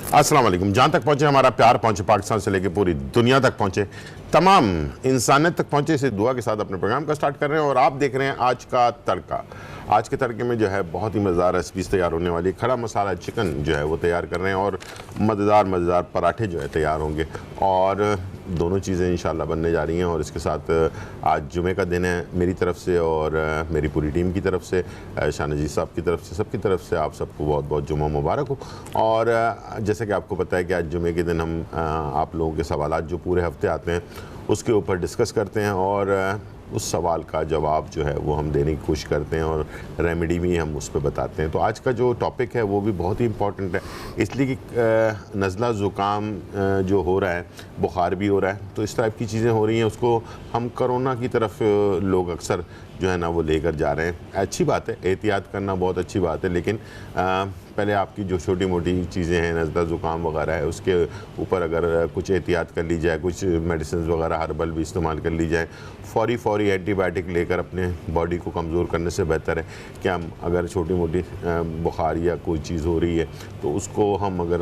अस्सलाम वालेकुम। जहाँ तक पहुँचे हमारा प्यार पहुँचे, पाकिस्तान से लेकर पूरी दुनिया तक पहुँचे, तमाम इंसानियत तक पहुँचे, इसे दुआ के साथ अपने प्रोग्राम का स्टार्ट कर रहे हैं। और आप देख रहे हैं आज का तड़का। आज के तड़के में जो है बहुत ही मज़ेदार रेसिपीज़ तैयार होने वाली। खड़ा मसाला चिकन जो है वो तैयार कर रहे हैं और मज़ेदार पराठे जो है तैयार होंगे और दोनों चीज़ें इंशाल्लाह बनने जा रही हैं। और इसके साथ आज जुमे का दिन है मेरी तरफ से और मेरी पूरी टीम की तरफ से, शाहनजीज साहब की तरफ से, सबकी तरफ से आप सबको बहुत बहुत जुमा मुबारक हो। और जैसे कि आपको पता है कि आज जुमे के दिन हम आप लोगों के सवालात जो पूरे हफ्ते आते हैं उसके ऊपर डिस्कस करते हैं और उस सवाल का जवाब जो है वो हम देने की कोशिश करते हैं और रेमेडी भी हम उस पर बताते हैं। तो आज का जो टॉपिक है वो भी बहुत ही इम्पॉर्टेंट है, इसलिए कि नज़ला ज़ुकाम जो हो रहा है, बुखार भी हो रहा है, तो इस टाइप की चीज़ें हो रही हैं, उसको हम कोरोना की तरफ लोग अक्सर जो है ना वो लेकर जा रहे हैं। अच्छी बात है, एहतियात करना बहुत अच्छी बात है, लेकिन पहले आपकी जो छोटी मोटी चीज़ें हैं, नज़ला ज़ुकाम वगैरह है, उसके ऊपर अगर कुछ एहतियात कर ली जाए, कुछ मेडिसिन वगैरह हर्बल भी इस्तेमाल कर ली जाए, फौरी एंटीबायोटिक लेकर अपने बॉडी को कमज़ोर करने से बेहतर है कि हम अगर छोटी मोटी बुखार या कोई चीज़ हो रही है तो उसको हम अगर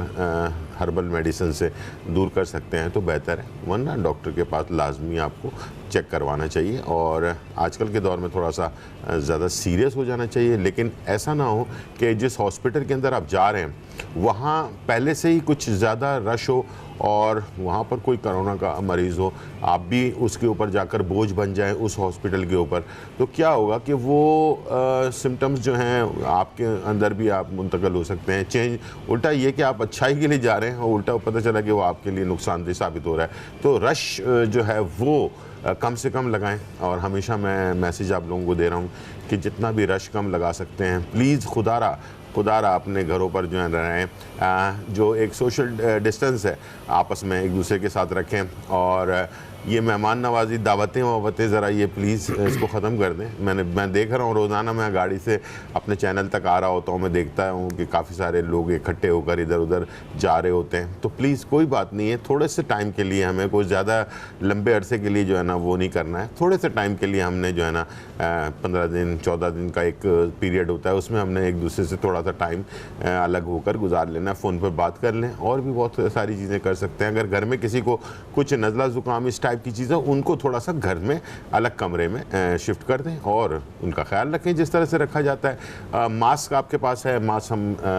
हर्बल मेडिसिन से दूर कर सकते हैं तो बेहतर है, वरना डॉक्टर के पास लाजमी आपको चेक करवाना चाहिए। और आजकल के दौर में थोड़ा सा ज़्यादा सीरियस हो जाना चाहिए, लेकिन ऐसा ना हो कि जिस हॉस्पिटल के अंदर आप जा रहे हैं वहाँ पहले से ही कुछ ज़्यादा रश हो और वहाँ पर कोई कोरोना का मरीज़ हो, आप भी उसके ऊपर जाकर बोझ बन जाएं उस हॉस्पिटल के ऊपर, तो क्या होगा कि वो सिम्टम्स जो हैं आपके अंदर भी आप मुंतकिल हो सकते हैं। चेंज उल्टा ये कि आप अच्छाई के लिए जा रहे हैं और उल्टा पता चला कि वो आपके लिए नुकसानदेह साबित हो रहा है। तो रश जो है वो कम से कम लगाएं। और हमेशा मैं मैसेज आप लोगों को दे रहा हूँ कि जितना भी रश कम लगा सकते हैं प्लीज़ खुदारा अपने घरों पर जो है रहें, जो एक सोशल डिस्टेंस है आपस में एक दूसरे के साथ रखें। और ये मेहमान नवाजी दावतें ज़रा ये प्लीज़ इसको ख़त्म कर दें। मैं देख रहा हूँ रोज़ाना, मैं गाड़ी से अपने चैनल तक आ रहा होता हूँ, मैं देखता हूँ कि काफ़ी सारे लोग इकट्ठे होकर इधर उधर जा रहे होते हैं। तो प्लीज़ कोई बात नहीं है, थोड़े से टाइम के लिए, हमें कोई ज़्यादा लंबे अरसे के लिए जो है ना वो नहीं करना है। थोड़े से टाइम के लिए हमने जो है ना 15 दिन 14 दिन का एक पीरियड होता है, उसमें हमने एक दूसरे से थोड़ा सा टाइम अलग होकर गुजार लेना, फ़ोन पर बात कर लें और भी बहुत सारी चीज़ें कर सकते हैं। अगर घर में किसी को कुछ नज़ला ज़ुकाम इस टाइप की चीज़ें, उनको थोड़ा सा घर में अलग कमरे में शिफ्ट कर दें और उनका ख्याल रखें जिस तरह से रखा जाता है। मास्क आपके पास है, मास्क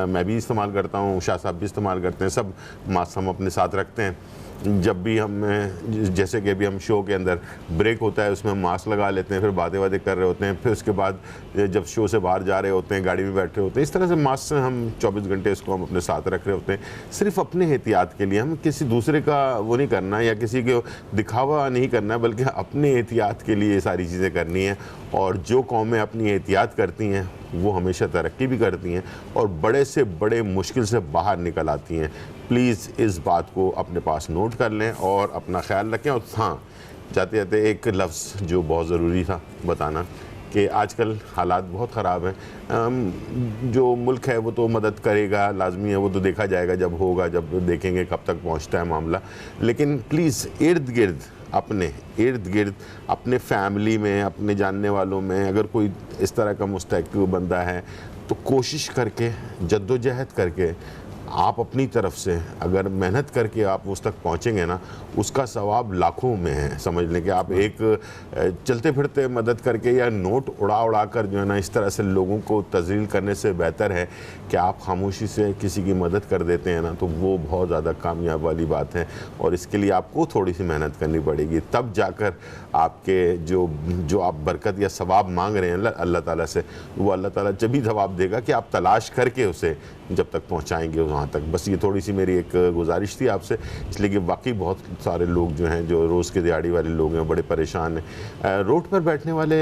मैं भी इस्तेमाल करता हूँ, शाह साहब भी इस्तेमाल करते हैं, सब मास्क हम अपने साथ रखते हैं। जब भी हम जैसे कि अभी हम शो के अंदर ब्रेक होता है उसमें हम मास्क लगा लेते हैं, फिर बातें कर रहे होते हैं, फिर उसके बाद जब शो से बाहर जा रहे होते हैं गाड़ी में बैठ रहे होते हैं, इस तरह से मास्क से हम 24 घंटे इसको हम अपने साथ रख रहे होते हैं, सिर्फ अपने एहतियात के लिए। हम किसी दूसरे का वो नहीं करना या किसी को दिखावा नहीं करना है, बल्कि अपने एहतियात के लिए ये सारी चीज़ें करनी है। और जो कौमें अपनी एहतियात करती हैं वो हमेशा तरक्की भी करती हैं और बड़े से बड़े मुश्किल से बाहर निकल आती हैं। प्लीज़ इस बात को अपने पास नोट कर लें और अपना ख्याल रखें। और हाँ, जाते जाते एक लफ्ज़ जो बहुत ज़रूरी था बताना कि आजकल हालात बहुत ख़राब हैं। जो मुल्क है वो तो मदद करेगा, लाजमी है, वो तो देखा जाएगा जब होगा, जब देखेंगे कब तक पहुंचता है मामला। लेकिन प्लीज़ इर्द गिर्द अपने फैमिली में, अपने जानने वालों में अगर कोई इस तरह का मुस्तैक़ बंदा है तो कोशिश करके, जद्दोजहद करके, आप अपनी तरफ से अगर मेहनत करके आप उस तक पहुंचेंगे ना, उसका सवाब लाखों में है। समझ लें कि आप एक चलते फिरते मदद करके या नोट उड़ा कर जो है ना इस तरह से लोगों को तज़लील करने से बेहतर है कि आप खामोशी से किसी की मदद कर देते हैं ना, तो वो बहुत ज़्यादा कामयाब वाली बात है। और इसके लिए आपको थोड़ी सी मेहनत करनी पड़ेगी, तब जाकर आपके जो आप बरकत या सवाब मांग रहे हैं अल्लाह ताला से, वो अल्लाह ताला जब भी जवाब देगा कि आप तलाश करके उसे जब तक पहुंचाएंगे वहाँ तक। बस ये थोड़ी सी मेरी एक गुजारिश थी आपसे, इसलिए कि वाकई बहुत सारे लोग जो हैं, जो रोज़ के दिहाड़ी वाले लोग हैं, बड़े परेशान हैं। रोड पर बैठने वाले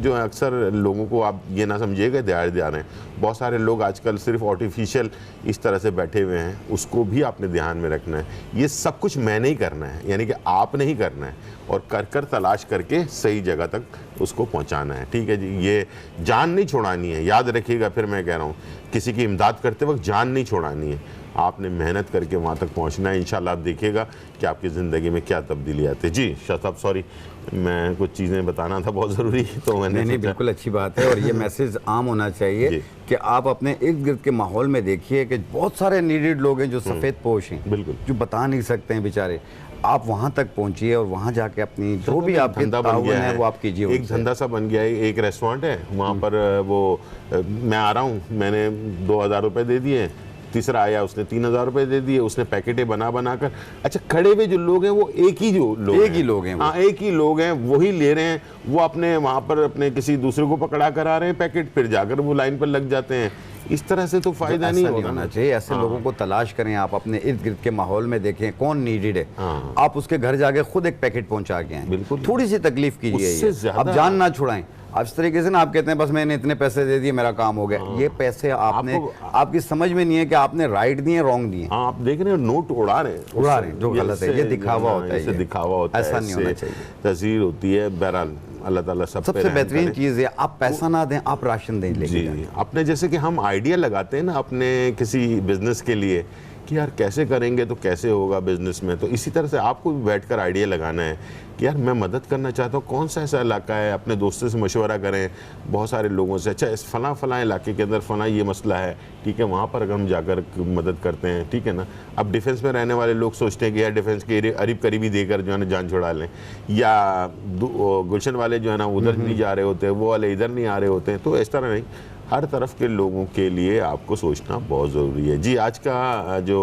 जो अक्सर लोगों को आप ये ना समझिएगा दिहाड़ी दे रहे हैं, बहुत सारे लोग आजकल सिर्फ आर्टिफिशियल इस तरह से बैठे हुए हैं, उसको भी आपने ध्यान में रखना है। ये सब कुछ मैंने ही करना है, यानी कि आप नहीं करना है, और कर तलाश करके सही जगह तक उसको पहुंचाना है। ठीक है जी, ये जान नहीं छोड़ानी है, याद रखिएगा। फिर मैं कह रहा हूँ किसी की इमदाद करते वक्त जान नहीं छोड़ानी है, आपने मेहनत करके वहाँ तक पहुँचना है। इंशाल्लाह आप देखिएगा कि आपकी ज़िंदगी में क्या तब्दीली आती है। जी शाह साहब, सॉरी, मैं कुछ चीज़ें बताना था बहुत ज़रूरी, तो मैंने नहीं, बिल्कुल अच्छी बात है। और ये मैसेज आम होना चाहिए कि आप अपने इर्द गिर्द के माहौल में देखिए कि बहुत सारे नीडेड लोग हैं जो सफ़ेद पोश हैं, बिल्कुल, जो बता नहीं सकते हैं बेचारे। आप वहाँ तक पहुँचिए और वहाँ जाके अपनी जो भी आपके ताउन है वो आप कीजिए। एक धंधा सा बन गया है, एक रेस्टोरेंट है वहाँ पर, वो मैं आ रहा हूँ, मैंने 2000 रुपये दे दिए, तीसरा आया उसने 3000 रुपये दे दिए, उसने पैकेटें बना बना कर। अच्छा, खड़े हुए जो लोग हैं वो एक ही लोग हैं, हाँ एक ही लोग हैं, वही ले रहे हैं, वो अपने वहाँ पर अपने किसी दूसरे को पकड़ा कर आ रहे हैं पैकेट, फिर जाकर वो लाइन पर लग जाते हैं। इस तरह से तो फायदा नहीं होना चाहिए। ऐसे लोगों को तलाश करें, आप अपने इर्द गिर्द के माहौल में देखें कौन नीडेड है, आप उसके घर जाके खुद एक पैकेट पहुंचा के आए। बिल्कुल, थोड़ी सी तकलीफ कीजिए, आप जान ना छुड़ाएं। आप इस तरीके से ना आप कहते हैं बस मैंने इतने पैसे दे दिए मेरा काम हो गया, ये पैसे आपने आपकी समझ में नहीं है कि आपने राइट दिए रॉन्ग दिए। आप देख रहे हो नोट उड़ा रहे हैं जो गलत है, ये दिखावा होता है, दिखावा होता है, ऐसा नहीं होना चाहिए, तज़हीर होती है। बहरहाल अल्लाह ताला सबसे बेहतरीन चीज़ है आप पैसा ना दें, आप राशन दें। जी, अपने जैसे कि हम आइडिया लगाते हैं ना अपने किसी बिजनेस के लिए कि यार कैसे करेंगे तो कैसे होगा बिजनेस में, तो इसी तरह से आपको भी बैठकर आइडिया लगाना है कि यार मैं मदद करना चाहता हूँ, कौन सा ऐसा इलाका है, अपने दोस्तों से मशवरा करें, बहुत सारे लोगों से, अच्छा इस फलां इलाके के अंदर फलां ये मसला है, ठीक है, वहाँ पर अगर हम जाकर मदद करते हैं, ठीक है ना। अब डिफेंस में रहने वाले लोग सोचते हैं कि यार डिफेंस के करीब करीबी देकर जो है ना जान छुड़ा लें, या गुलशन वाले जो है ना उधर नहीं जा रहे होते, वो वाले इधर नहीं आ रहे होते हैं, तो इस तरह नहीं, हर तरफ के लोगों के लिए आपको सोचना बहुत ज़रूरी है। जी, आज का जो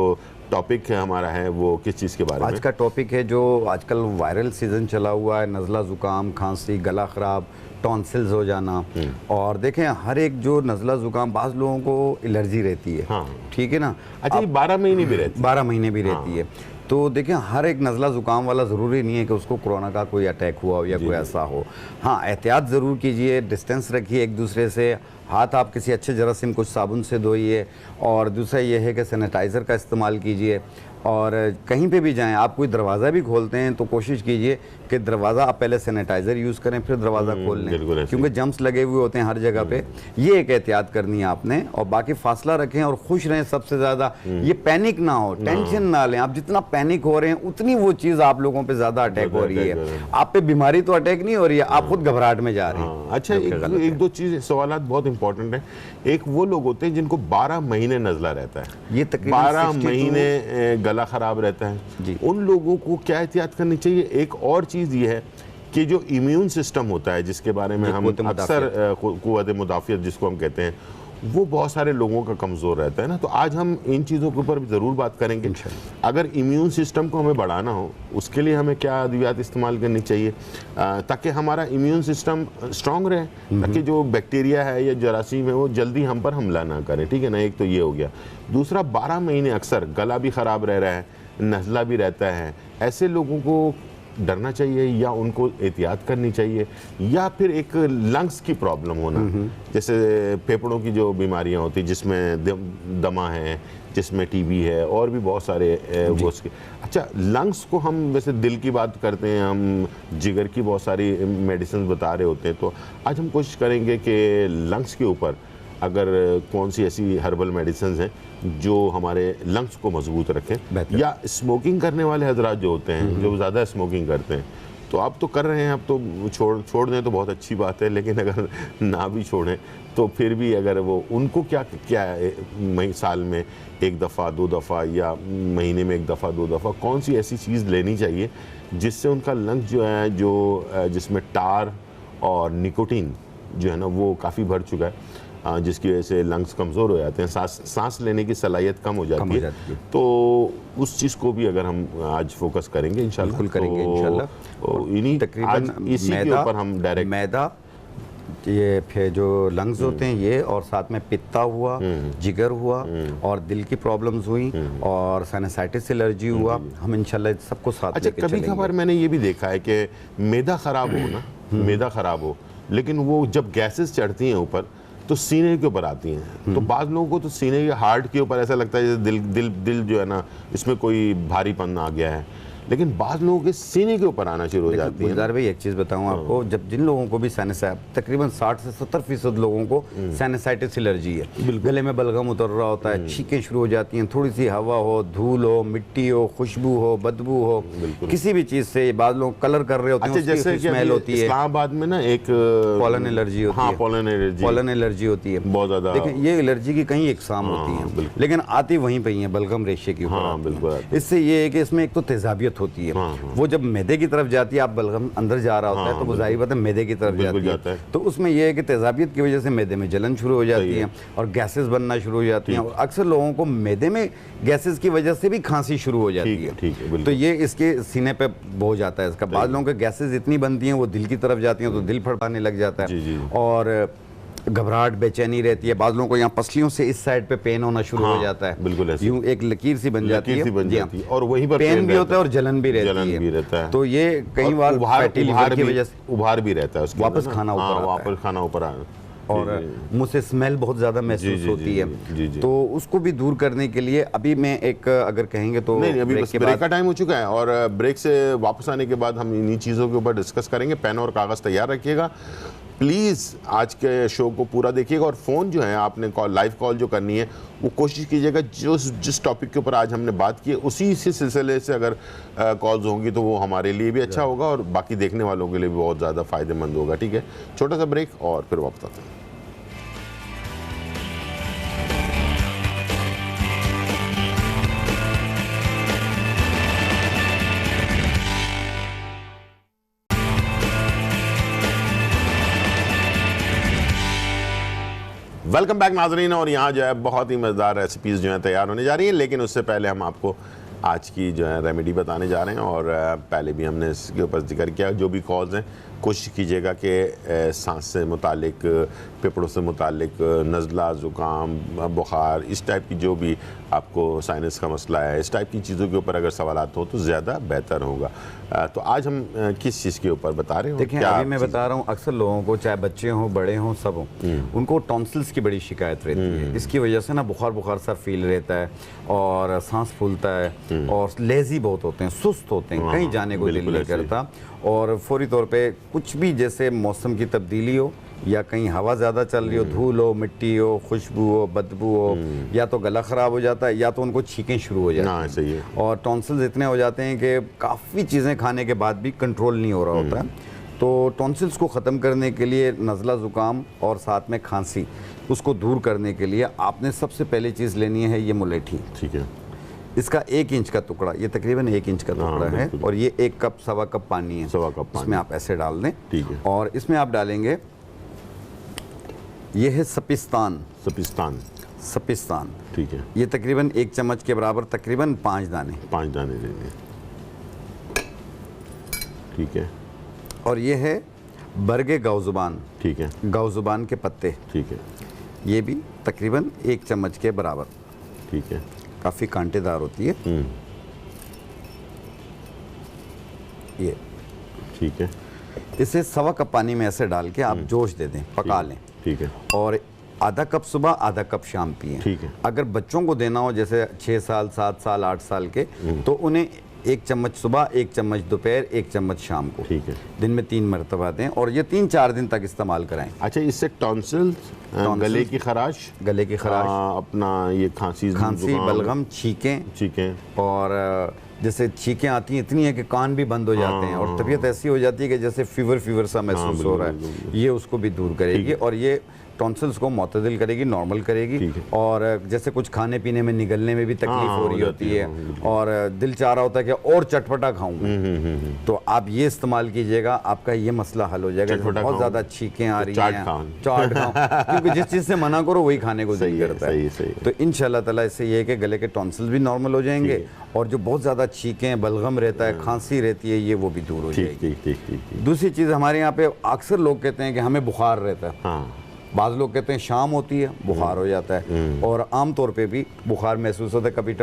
टॉपिक है हमारा है वो किस चीज़ के बारे में? आज का टॉपिक है जो आजकल वायरल सीज़न चला हुआ है, नज़ला ज़ुकाम, खांसी, गला ख़राब, टॉन्सिल्स हो जाना। और देखें हर एक जो नज़ला ज़ुकाम, बाज़ लोगों को एलर्जी रहती है, हाँ, ठीक है ना। अच्छा, ये 12 महीने भी रहती है, 12 महीने भी रहती है। तो देखें हर एक नज़ला ज़ुकाम वाला ज़रूरी नहीं है कि उसको कोरोना का कोई अटैक हुआ हो या कोई ऐसा हो। हाँ, एहतियात ज़रूर कीजिए, डिस्टेंस रखिए एक दूसरे से, हाथ आप किसी अच्छे जरासीम कुछ साबुन से धोइए, और दूसरा ये है कि सैनिटाइज़र का इस्तेमाल कीजिए। और कहीं पे भी जाएं, आप कोई दरवाज़ा भी खोलते हैं तो कोशिश कीजिए कि दरवाज़ा आप पहले सैनिटाइज़र यूज़ करें फिर दरवाज़ा खोल लें, क्योंकि जम्स लगे हुए होते हैं हर जगह पे। ये एक एहतियात करनी है आपने। और बाकी फासला रखें और खुश रहें सबसे ज़्यादा। ये पैनिक ना हो, टेंशन ना लें। आप जितना पैनिक हो रहे हैं उतनी वो चीज़ आप लोगों पे ज़्यादा अटैक हो रही है। आप पे बीमारी तो अटैक नहीं हो रही है, आप खुद घबराहट में जा रहे हैं। अच्छा, एक दो चीज़ सवाल बहुत इंपॉर्टेंट है। एक वो लोग होते हैं जिनको 12 महीने नज़ला रहता है, ये तकरीबन 12 महीने गला ख़राब रहता है, उन लोगों को क्या एहतियात करनी चाहिए? एक और चीज़ ये है कि जो इम्यून सिस्टम होता है, जिसके बारे में हम अक्सर क़ुव्वत मुदाफ़ियत जिसको हम कहते हैं, वो बहुत सारे लोगों का कमज़ोर रहता है ना। तो आज हम इन चीज़ों के ऊपर ज़रूर बात करेंगे। अगर इम्यून सिस्टम को हमें बढ़ाना हो, उसके लिए हमें क्या अद्वियात इस्तेमाल करनी चाहिए ताकि हमारा इम्यून सिस्टम स्ट्रॉन्ग रहे, ताकि जो बैक्टीरिया है या जरासीम है वो जल्दी हम पर हमला ना करें, ठीक है ना। एक तो ये हो गया। दूसरा, 12 महीने अक्सर गला भी ख़राब रह रहा है, नज़ला भी रहता है, ऐसे लोगों को डरना चाहिए या उनको एहतियात करनी चाहिए? या फिर एक लंग्स की प्रॉब्लम होना, जैसे फेफड़ों की जो बीमारियां होती हैं जिसमें दमा है, जिसमें टीबी है, और भी बहुत सारे वो उसके। अच्छा, लंग्स को हम वैसे दिल की बात करते हैं, हम जिगर की बहुत सारी मेडिसिन बता रहे होते हैं, तो आज हम कोशिश करेंगे कि लंग्स के ऊपर अगर कौन सी ऐसी हर्बल मेडिसिन हैं जो हमारे लंग्स को मजबूत रखें। या स्मोकिंग करने वाले हजरात जो होते हैं, जो ज़्यादा स्मोकिंग करते हैं, तो आप तो कर रहे हैं, अब तो छोड़ दें तो बहुत अच्छी बात है, लेकिन अगर ना भी छोड़ें तो फिर भी अगर वो उनको क्या साल में एक दफ़ा 2 दफ़ा या महीने में 1 दफ़ा 2 दफ़ा कौन सी ऐसी चीज़ लेनी चाहिए जिससे उनका लंग्स जो है, जो जिसमें टार और निकोटीन जो है ना वो काफ़ी बढ़ चुका है, जिसकी वजह से लंग्स कमज़ोर हो जाते हैं, सांस लेने की सलाहियत कम हो जाती है। तो उस चीज़ को भी अगर हम आज फोकस करेंगे इंशाल्लाह, बिल्कुल करेंगे इंशाल्लाह। इन्हीं तकरीबन इसी के ऊपर हम डायरेक्ट मैदा, ये फिर जो लंग्स होते हैं ये, और साथ में पित्ता हुआ, जिगर हुआ, और दिल की प्रॉब्लम्स हुई, और साइनसाइटिस एलर्जी हुआ, हम इंशाल्लाह सबको साथ लेके चलेंगे। कभी कभार मैंने ये भी देखा है कि मैदा ख़राब हो ना, मैदा ख़राब हो, लेकिन वो जब गैसेस चढ़ती हैं ऊपर तो सीने के ऊपर आती हैं, तो बाद लोगों को तो सीने के हार्ट के ऊपर ऐसा लगता है जैसे दिल जो है ना इसमें कोई भारीपन आ गया है। लेकिन बाद लोगों के सीने के ऊपर आना शुरू हो जाती है। गुलजार भाई एक चीज़ बताऊं आपको, जब जिन लोगों को भी तकरीबन 60 से 70% लोगों को साइनसाइटिस एलर्जी है, गले में बलगम उतर रहा होता है, छींकें शुरू हो जाती हैं, थोड़ी सी हवा हो, धूल हो, मिट्टी हो, खुशबू हो, बदबू हो, किसी भी चीज़ से, बाद लोग कलर कर रहे होते हैं, अच्छा, जैसे स्मेल होती है। इस्लामाबाद में ना एक पॉलन एलर्जी होती है, पॉलन एलर्जी होती है बहुत ज्यादा। देखिए ये एलर्जी की कई इकसाम होती हैं, लेकिन आती वहीं पे ही है, बलगम रेशे के ऊपर। इससे ये है कि इसमें एक तो तेजाबियत होती है, वो जब मैदे की तरफ जाती है, आप बलगम अंदर जा रहा होता है तो वो जाहिर बात है मैदे की तरफ जाती है, तो उसमें यह है कि तेजाबियत की वजह से मैदे में जलन शुरू हो जाती है और गैसेस बनना शुरू हो जाती हैं, और अक्सर लोगों को मैदे में गैसेस की वजह से भी खांसी शुरू हो जाती है। तो ये इसके सीने पे हो जाता है इसका। बाद लोगों के गैसेस इतनी बनती हैं वो दिल की तरफ जाती हैं तो दिल फड़फड़ाने लग जाता है, और घबराहट, बेचैनी रहती है। बाद लोगों को यहाँ पसलियों से इस साइड पे पेन होना शुरू हो जाता है, बिल्कुल ऐसे यूं एक लकीर सी बन जाती है, और वहीं पर पेन भी होता है और जलन भी रहती है। तो ये कई बार फैटी लिवर की वजह से उभार भी रहता है, वापस खाना ऊपर आता है और मुंह से स्मेल बहुत ज़्यादा महसूस होती है। तो उसको भी दूर करने के लिए अभी मैं एक अगर कहेंगे तो नहीं, अभी बस ब्रेक का टाइम हो चुका है, और ब्रेक से वापस आने के बाद हम इन्हीं चीज़ों के ऊपर डिस्कस करेंगे। पेन और कागज़ तैयार रखिएगा प्लीज़, आज के शो को पूरा देखिएगा, और फ़ोन जो है आपने लाइव कॉल जो करनी है वो कोशिश कीजिएगा जिस टॉपिक के ऊपर आज हमने बात की है उसी से सिलसिले से अगर कॉल्स होंगी तो वो हमारे लिए भी अच्छा होगा और बाकी देखने वालों के लिए भी बहुत ज़्यादा फ़ायदेमंद होगा। ठीक है, छोटा सा ब्रेक और फिर वापस आते हैं। वेलकम बैक नाजरीन, और यहाँ जो है बहुत ही मज़ेदार रेसिपीज़ जो हैं तैयार होने जा रही हैं, लेकिन उससे पहले हम आपको आज की जो है रेमेडी बताने जा रहे हैं। और पहले भी हमने इसके ऊपर जिक्र किया, जो भी कॉल्स हैं कोशिश कीजिएगा कि सांस से मुतालिक, फेफड़ों से मुतालिक, नज़ला, ज़ुकाम, बुखार, इस टाइप की जो भी आपको साइनस का मसला है, इस टाइप की चीज़ों के ऊपर अगर सवालात हो तो ज़्यादा बेहतर होगा। तो आज हम किस चीज़ के ऊपर बता रहे हो? देखिए अभी मैं बता रहा हूँ, अक्सर लोगों को चाहे बच्चे हों, बड़े हों, सब हों, उनको टॉन्सिल्स की बड़ी शिकायत रहती है। इसकी वजह से ना बुखार सा फील रहता है और सांस फूलता है और लेज़ी बहुत होते हैं, सुस्त होते हैं, कहीं जाने को दिल नहीं करता, और फौरी तौर पे कुछ भी जैसे मौसम की तब्दीली हो या कहीं हवा ज़्यादा चल रही हो, धूल हो, मिट्टी हो, खुशबू हो, बदबू हो, या तो गला ख़राब हो जाता है या तो उनको छींकें शुरू हो जाती हैं। सही है। और टॉन्सिल्स इतने हो जाते हैं कि काफ़ी चीज़ें खाने के बाद भी कंट्रोल नहीं हो रहा होता है। तो टॉन्सिल्स को ख़त्म करने के लिए, नज़ला, ज़ुकाम और साथ में खांसी, उसको दूर करने के लिए आपने सबसे पहली चीज़ लेनी है ये मुलेठी। ठीक है, इसका 1 इंच का टुकड़ा, ये तकरीबन 1 इंच का टुकड़ा है, और ये 1 कप, सवा कप पानी है, सवा कप पानी इसमें आप ऐसे डाल दें। ठीक है, और इसमें आप डालेंगे, ये है सपिस्तान। ठीक है, ये तकरीबन 1 चम्मच के बराबर, तकरीबन 5 दाने। 5 दाने देंगे। ठीक है, और ये है बरगे गाउजुबान। ठीक है, गाउजुबान के पत्ते। ठीक है, ये भी तकरीबन 1 चम्मच के बराबर। ठीक है, काफ़ी कांटेदार होती है ये। ठीक है, इसे सवा कप पानी में ऐसे डाल के आप जोश दे दें, पका लें। ठीक है, और आधा कप सुबह, आधा कप शाम पिएं। ठीक है। अगर बच्चों को देना हो जैसे 6 साल, 7 साल, 8 साल के, तो उन्हें 1 चम्मच सुबह, 1 चम्मच दोपहर, 1 चम्मच शाम को, ठीक है, दिन में 3 मरतबा दें, और ये 3-4 दिन तक इस्तेमाल कराएं। अच्छा, इससे टॉन्सिल्स, गले की खराश, अपना ये खांसी, बलगम, छींकें, और जैसे छींकें आती हैं इतनी है कि कान भी बंद हो जाते हैं, और तबीयत ऐसी हो जाती है कि जैसे फीवर सा महसूस हो रहा है, ये उसको भी दूर करेगी, और ये टॉन्सिल्स को मुतदिल करेगी, नॉर्मल करेगी। और जैसे कुछ खाने पीने में, निगलने में भी तकलीफ हो रही होती है, और दिल चाह रहा होता है कि और चटपटा खाऊं, तो आप ये इस्तेमाल कीजिएगा, आपका ये मसला हल हो जाएगा। बहुत ज़्यादा छींकें आ रही हैं, चाट खाओ, क्योंकि जिस चीज़ से मना करो वही खाने को दिल करता है। तो इंशाल्लाह ताला इससे ये है कि गले के टॉन्सिल्स भी नॉर्मल हो जाएंगे, और जो बहुत ज़्यादा छींकें, बलगम रहता है, खांसी रहती है, ये वो भी दूर हो जाएगी। दूसरी चीज़, हमारे यहाँ पे अक्सर लोग कहते हैं कि हमें बुखार रहता है। बाज़ लोग कहते हैं शाम होती है बुखार हो जाता है, और आम तौर पे भी बुखार महसूस होता है, कभी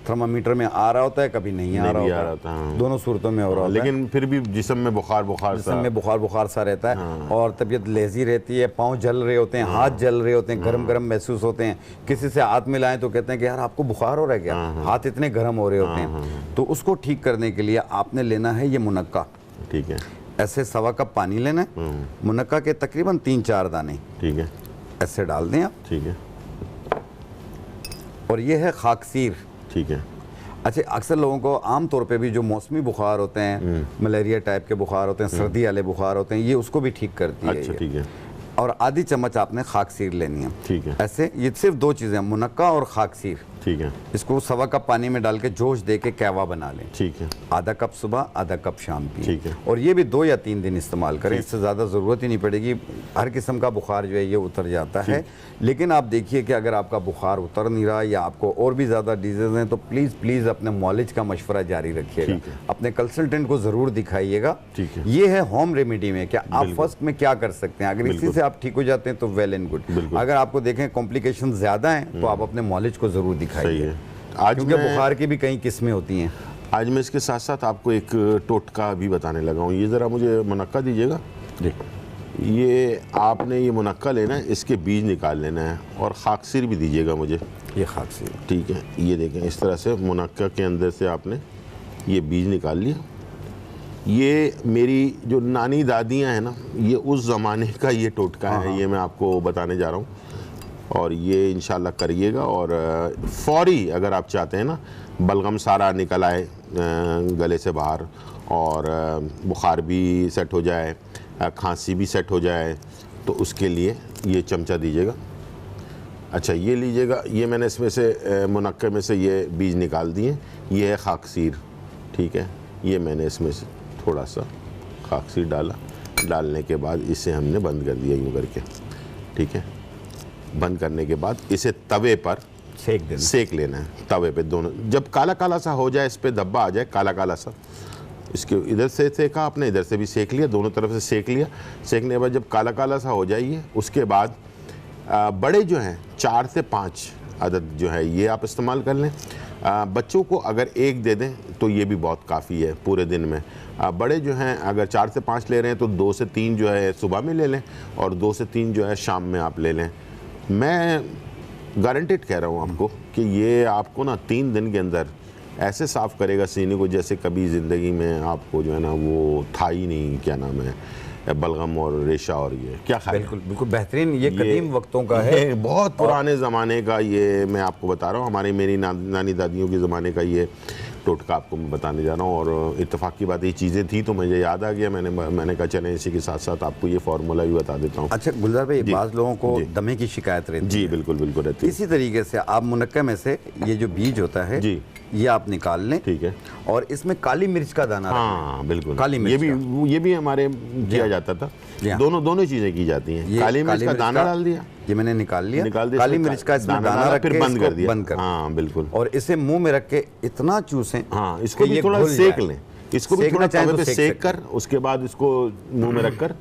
थर्मामीटर में आ रहा होता है, कभी नहीं आ रहा होता है, दोनों सूरतों में हो रहा होता है, लेकिन फिर भी जिस्म में बुखार सा रहता है, और तबीयत लेजी रहती है, पाँव जल रहे होते हैं, हाथ जल रहे होते हैं, गर्म गर्म महसूस होते हैं, किसी से हाथ मिलाएं तो कहते हैं कि यार आपको बुखार हो रहा है क्या, हाथ इतने गर्म हो रहे होते हैं। तो उसको ठीक करने के लिए आपने लेना है ये मुनक्का, ठीक है, ऐसे 1.25 कप पानी लेना है, मुनक्का के तकरीबन 3-4 दाने, ठीक है, ऐसे डाल दें आप, ठीक है, और ये है खाकसीर, ठीक है। अच्छा, अक्सर लोगों को आम तौर पे भी जो मौसमी बुखार होते हैं, मलेरिया टाइप के बुखार होते हैं, सर्दी वाले बुखार होते हैं, ये उसको भी ठीक करती है। अच्छा, ठीक है। और आधी चम्मच आपने खाकसीर लेनी है, ठीक है। ऐसे ये सिर्फ 2 चीज़ें, मुनक्का और खाकसीर, ठीक है। इसको 1.25 कप पानी में डाल के जोश दे के कहवा बना लें, ठीक है। आधा कप सुबह, आधा कप शाम पिए, ठीक है। और ये भी 2 या 3 दिन इस्तेमाल करें, इससे ज़्यादा ज़रूरत ही नहीं पड़ेगी। हर किस्म का बुखार जो है ये उतर जाता है। लेकिन आप देखिए कि अगर आपका बुखार उतर नहीं रहा या आपको और भी ज़्यादा डिजीज़ हैं, तो प्लीज़ अपने मॉलिज का मशवरा जारी रखिएगा, अपने कंसल्टेंट को ज़रूर दिखाइएगा। ये है होम रेमेडी में क्या आप फर्स्ट में क्या कर सकते हैं, अगर इसी से आप ठीक हो जाते हैं तो वेल एंड गुड। अगर आपको देखें कॉम्प्लिकेशन ज़्यादा हैं तो आप अपने मॉलिज को ज़रूर दिखाइए, क्योंकि बुखार की भी कई किस्में होती हैं। आज मैं इसके साथ साथ आपको एक टोटका भी बताने लगा हूँ। ये ज़रा मुझे मुनक्का दीजिएगा जी। ये आपने ये मुनक्का लेना है, इसके बीज निकाल लेना है, और खाकसीर भी दीजिएगा मुझे। ये खाकसीर, ठीक है। ये देखें, इस तरह से मुनक्का के अंदर से आपने ये बीज निकाल लिया। ये मेरी जो नानी दादियाँ हैं ना, ये उस ज़माने का ये टोटका है, ये मैं आपको बताने जा रहा हूँ, और ये इंशाल्लाह करिएगा। और फौरी अगर आप चाहते हैं ना बलगम सारा निकल आए गले से बाहर, और बुखार भी सेट हो जाए, खांसी भी सेट हो जाए, तो उसके लिए ये चमचा दीजिएगा। अच्छा, ये लीजिएगा, ये मैंने इसमें से मुनक्के में से ये बीज निकाल दिए, ये है खाकसीर, ठीक है। ये मैंने इसमें से थोड़ा सा खाकसीर डाला, डालने के बाद इसे हमने बंद कर दिया यूँ करके, ठीक है। बंद करने के बाद इसे तवे पर सेक लेना है, तवे पे दोनों। जब काला काला सा हो जाए, इस पे धब्बा आ जाए काला काला सा, इसके इधर से सेका आपने, इधर से भी सेक लिया, दोनों तरफ से सेक लिया। सेकने के बाद जब काला काला सा हो जाइए, उसके बाद बड़े जो हैं 4 से 5 अदद जो है ये आप इस्तेमाल कर लें। बच्चों को अगर 1 दे दें तो ये भी बहुत काफ़ी है पूरे दिन में। बड़े जो हैं अगर 4 से 5 ले रहे हैं तो 2 से 3 जो है सुबह में ले लें, और 2 से 3 जो है शाम में आप ले लें। मैं गारंटेड कह रहा हूँ आपको कि ये आपको ना 3 दिन के अंदर ऐसे साफ़ करेगा सीने को जैसे कभी ज़िंदगी में आपको जो है ना वो था ही नहीं, क्या नाम है, बलगम और रेशा और ये क्या खाया। बिल्कुल बिल्कुल बेहतरीन, ये कदीम वक्तों का है, बहुत पुराने ज़माने का ये मैं आपको बता रहा हूँ। हमारी मेरी नानी दादियों के ज़माने का ये टोटका आपको मैं बताने जा रहा हूँ। और इत्तेफाक की बात ये चीज़ें थी तो मुझे याद आ गया, मैंने कहा चलें इसी के साथ साथ आपको ये फार्मूला भी बता देता हूँ। अच्छा गुलजार भाई, बाज़ लोगों को दमे की शिकायत रहती है। जी बिल्कुल बिल्कुल रहती है। इसी तरीके से आप मुनक्का में से ये जो बीज होता है जी, ये आप निकाल लें, ठीक है। और इसमें काली मिर्च का दाना, हाँ बिल्कुल, काली मिर्च ये भी हमारे किया जाता था। दोनों चीज़ें की जाती हैं। काली मिर्च का दाना डाल दिया, ये मैंने निकाल दिया, काली मिर्च का इसमें दाना रख के बंद कर दिया। हाँ बिल्कुल। और इसे मुंह में रख के इतना चूसें, हाँ इसको भी थोड़ा सेक लें, इसको भी थोड़ा तवे पे सेक कर, उसके बाद इसको मुंह में रख कर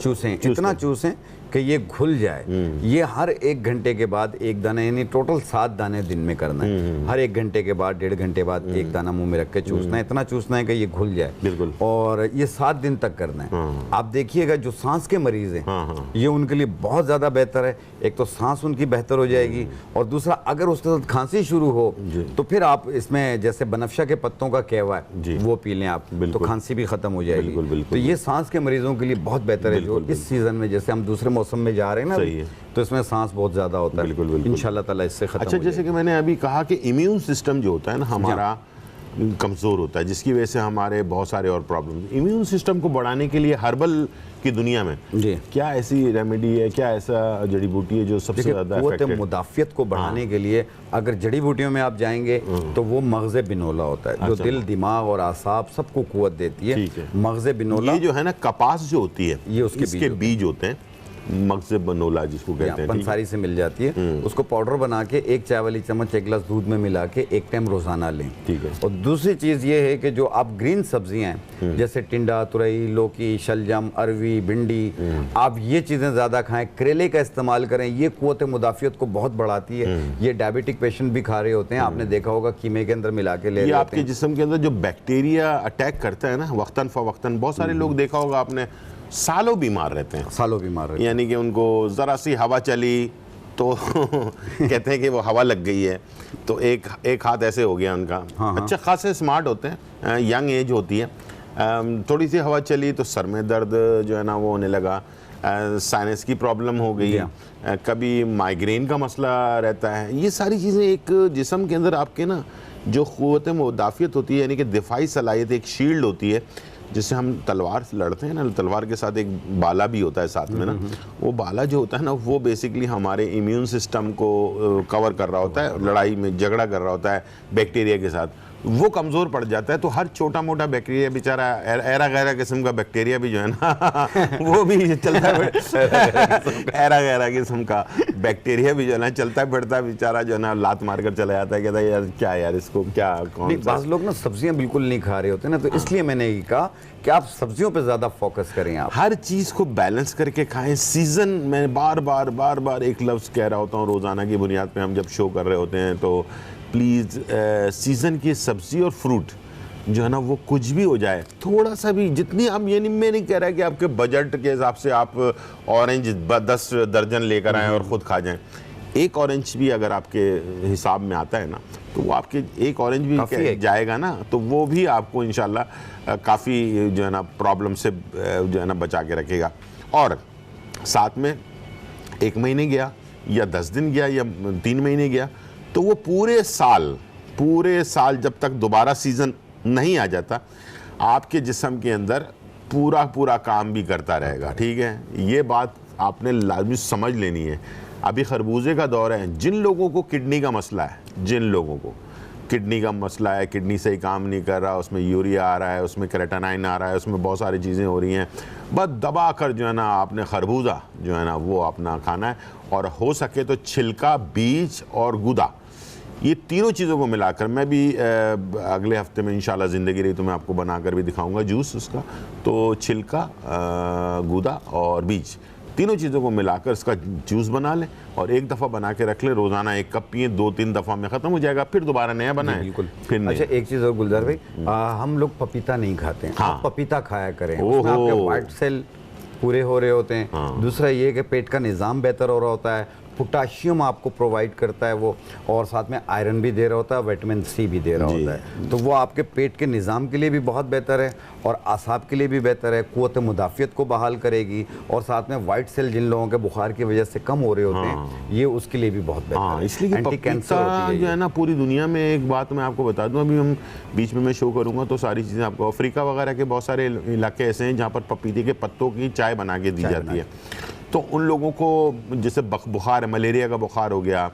चूसें, इतना चूसें कि ये घुल जाए। ये हर 1 घंटे के बाद 1 दाना, यानी टोटल 7 दाने दिन में करना है। हर 1 घंटे के बाद 1.5 घंटे बाद 1 दाना मुंह में रख के चूसना है, इतना चूसना है कि ये घुल जाए। बिल्कुल। और ये 7 दिन तक करना है। आप देखिएगा जो सांस के मरीज हैं, ये उनके लिए बहुत ज़्यादा बेहतर है। एक तो सांस उनकी बेहतर हो जाएगी, और दूसरा अगर उसके साथ खांसी शुरू हो तो फिर आप इसमें जैसे बनफशा के पत्तों का कहवा है वो पी लें आप, तो खांसी भी खत्म हो जाएगी। तो ये सांस के मरीजों के लिए बहुत बेहतर है, जो इस सीजन में जैसे हम दूसरे मौसम में जा रहे हैं ना, तो इसमें सांस बहुत ज्यादा होता है। बिल्कुल इंशाल्लाह ताला इससे खत्म। अच्छा, जैसे कि मैंने अभी कहा कि इम्यून सिस्टम जो होता है ना हमारा कमज़ोर होता है, जिसकी वजह से हमारे बहुत सारे और प्रॉब्लम। इम्यून सिस्टम को बढ़ाने के लिए हर्बल की दुनिया में क्या ऐसी रेमेडी है, क्या ऐसा जड़ी बूटी है जो सबसे ज़्यादा क़ुव्वत मुदाफ़ियत को बढ़ाने के लिए अगर जड़ी बूटियों में आप जाएंगे तो वो मग़ज़े बिनोला होता है, जो दिल, दिमाग और आसाब सबको क़ुव्वत देती है। मग़ज़े बिनोला ये जो है ना, कपास जो होती है ये उसके बीज होते हैं, मगज़ बनोला जिसको कहते हैं, ठीक है? पंसारी से मिल जाती है। उसको पाउडर बना के 1 चाय वाली चम्मच 1 गिलास दूध में मिला के 1 टाइम रोजाना लें। ठीक है। और दूसरी चीज़ ये है कि जो आप ग्रीन सब्जियां हैं जैसे टिंडा, तुरई, लौकी, शलजम, अरवी, भिंडी, आप ये चीज़ें ज़्यादा खाएं। करेले का इस्तेमाल करें, ये क़ुव्वत मुदाफ़ियत को बहुत बढ़ाती है। ये डायबिटिक पेशेंट भी खा रहे होते हैं, आपने देखा होगा कीमे के अंदर मिला के ले ये लेते आपके हैं। जिस्म के अंदर जो बैक्टीरिया अटैक करता है ना वक्तन फ़वक्तन, बहुत सारे लोग देखा होगा आपने सालों बीमार रहते हैं, सालों बीमार रहते हैं। यानी कि उनको ज़रा सी हवा चली तो कहते हैं कि वो हवा लग गई है, तो एक हाथ ऐसे हो गया उनका। अच्छा खासे स्मार्ट होते हैं, यंग एज होती है, थोड़ी सी हवा चली तो सर में दर्द जो है ना वो होने लगा, साइनस की प्रॉब्लम हो गई, कभी माइग्रेन का मसला रहता है। ये सारी चीज़ें एक जिस्म के अंदर आपके ना जो क़ुव्वत मुदाफ़ियत होती है, यानी कि दिफाई सलाहियत, एक शील्ड होती है जिससे हम तलवार से लड़ते हैं ना, तलवार के साथ एक बाला भी होता है साथ में ना, वो बाला जो होता है ना वो बेसिकली हमारे इम्यून सिस्टम को कवर कर रहा होता है, लड़ाई में झगड़ा कर रहा होता है बैक्टीरिया के साथ। वो कमज़ोर पड़ जाता है तो हर छोटा मोटा बैक्टीरिया बेचारा एरा गैरा किस्म का बैक्टीरिया भी जो है ना वो भी चलता एरा गैरा किस्म का बैक्टीरिया भी जो है ना चलता फिरता बेचारा जो है ना लात मार कर चला जाता है, कहता है यार क्या यार इसको क्या कौन सा। बाज़ लोग ना सब्जियां बिल्कुल नहीं खा रहे होते ना, तो इसलिए मैंने ये कहा कि आप सब्जियों पे ज़्यादा फोकस करें। आप हर चीज़ को बैलेंस करके खाएं। सीज़न, मैं बार बार एक लफ्ज़ कह रहा होता हूँ रोज़ाना की बुनियाद पे हम जब शो कर रहे होते हैं, तो प्लीज़ सीज़न की सब्ज़ी और फ्रूट जो है ना वो कुछ भी हो जाए, थोड़ा सा भी, जितनी आप, यानी मैं नहीं कह रहा कि आपके बजट के हिसाब से आप ऑरेंज 10 दर्जन लेकर आएँ और ख़ुद खा जाएं। एक ऑरेंज भी अगर आपके हिसाब में आता है ना तो वो आपके एक ऑरेंज भी जाएगा ना तो वो भी आपको इंशाल्लाह काफ़ी जो है ना प्रॉब्लम से जो है ना बचा के रखेगा। और साथ में 1 महीने गया या 10 दिन गया या 3 महीने गया तो वो पूरे साल जब तक दोबारा सीज़न नहीं आ जाता आपके जिस्म के अंदर पूरा काम भी करता रहेगा। ठीक है, ये बात आपने लाजमी समझ लेनी है। अभी खरबूजे का दौर है, जिन लोगों को किडनी का मसला है, किडनी सही काम नहीं कर रहा, उसमें यूरिया आ रहा है, उसमें क्रेटानाइन आ रहा है, उसमें बहुत सारी चीज़ें हो रही हैं, बस दबा कर जो है ना आपने खरबूजा जो है ना वो अपना खाना है। और हो सके तो छिलका, बीज और गुदा, ये तीनों चीज़ों को मिलाकर, मैं भी अगले हफ्ते में इंशाल्लाह ज़िंदगी रही तो मैं आपको बनाकर भी दिखाऊंगा जूस उसका। तो छिलका, गुदा और बीज, तीनों चीज़ों को मिलाकर इसका जूस बना लें और एक दफ़ा बना के रख लें। रोज़ाना 1 कप पिए, 2-3 दफ़ा में ख़त्म हो जाएगा, फिर दोबारा नया बनाएं। बिल्कुल, फिर अच्छा एक चीज़ और गुलजार भाई, हम लोग पपीता नहीं खाते हैं। हाँ। आप पपीता खाया करें, उसमें आपके वाइट सेल पूरे हो रहे होते हैं। हाँ। दूसरा ये कि पेट का निज़ाम बेहतर हो रहा होता है, पोटाशियम आपको प्रोवाइड करता है वो, और साथ में आयरन भी दे रहा होता है, विटामिन सी भी दे रहा होता है, तो वो आपके पेट के निज़ाम के लिए भी बहुत बेहतर है और आसाब के लिए भी बेहतर है, क़ुव्वत मुदाफ़ियत को बहाल करेगी, और साथ में वाइट सेल जिन लोगों के बुखार की वजह से कम हो रहे होते हैं ये उसके लिए भी बहुत बेहतर है। इसलिए कि पपीता जो है ना पूरी दुनिया में, एक बात मैं आपको बता दूं, अभी हम बीच में मैं शो करूंगा तो सारी चीज़ें आपको, अफ्रीका वगैरह के बहुत सारे इलाके ऐसे हैं जहाँ पर पपीते के पत्तों की चाय बना के दी जाती है। तो उन लोगों को जैसे बुखार है, मलेरिया का बुखार हो गया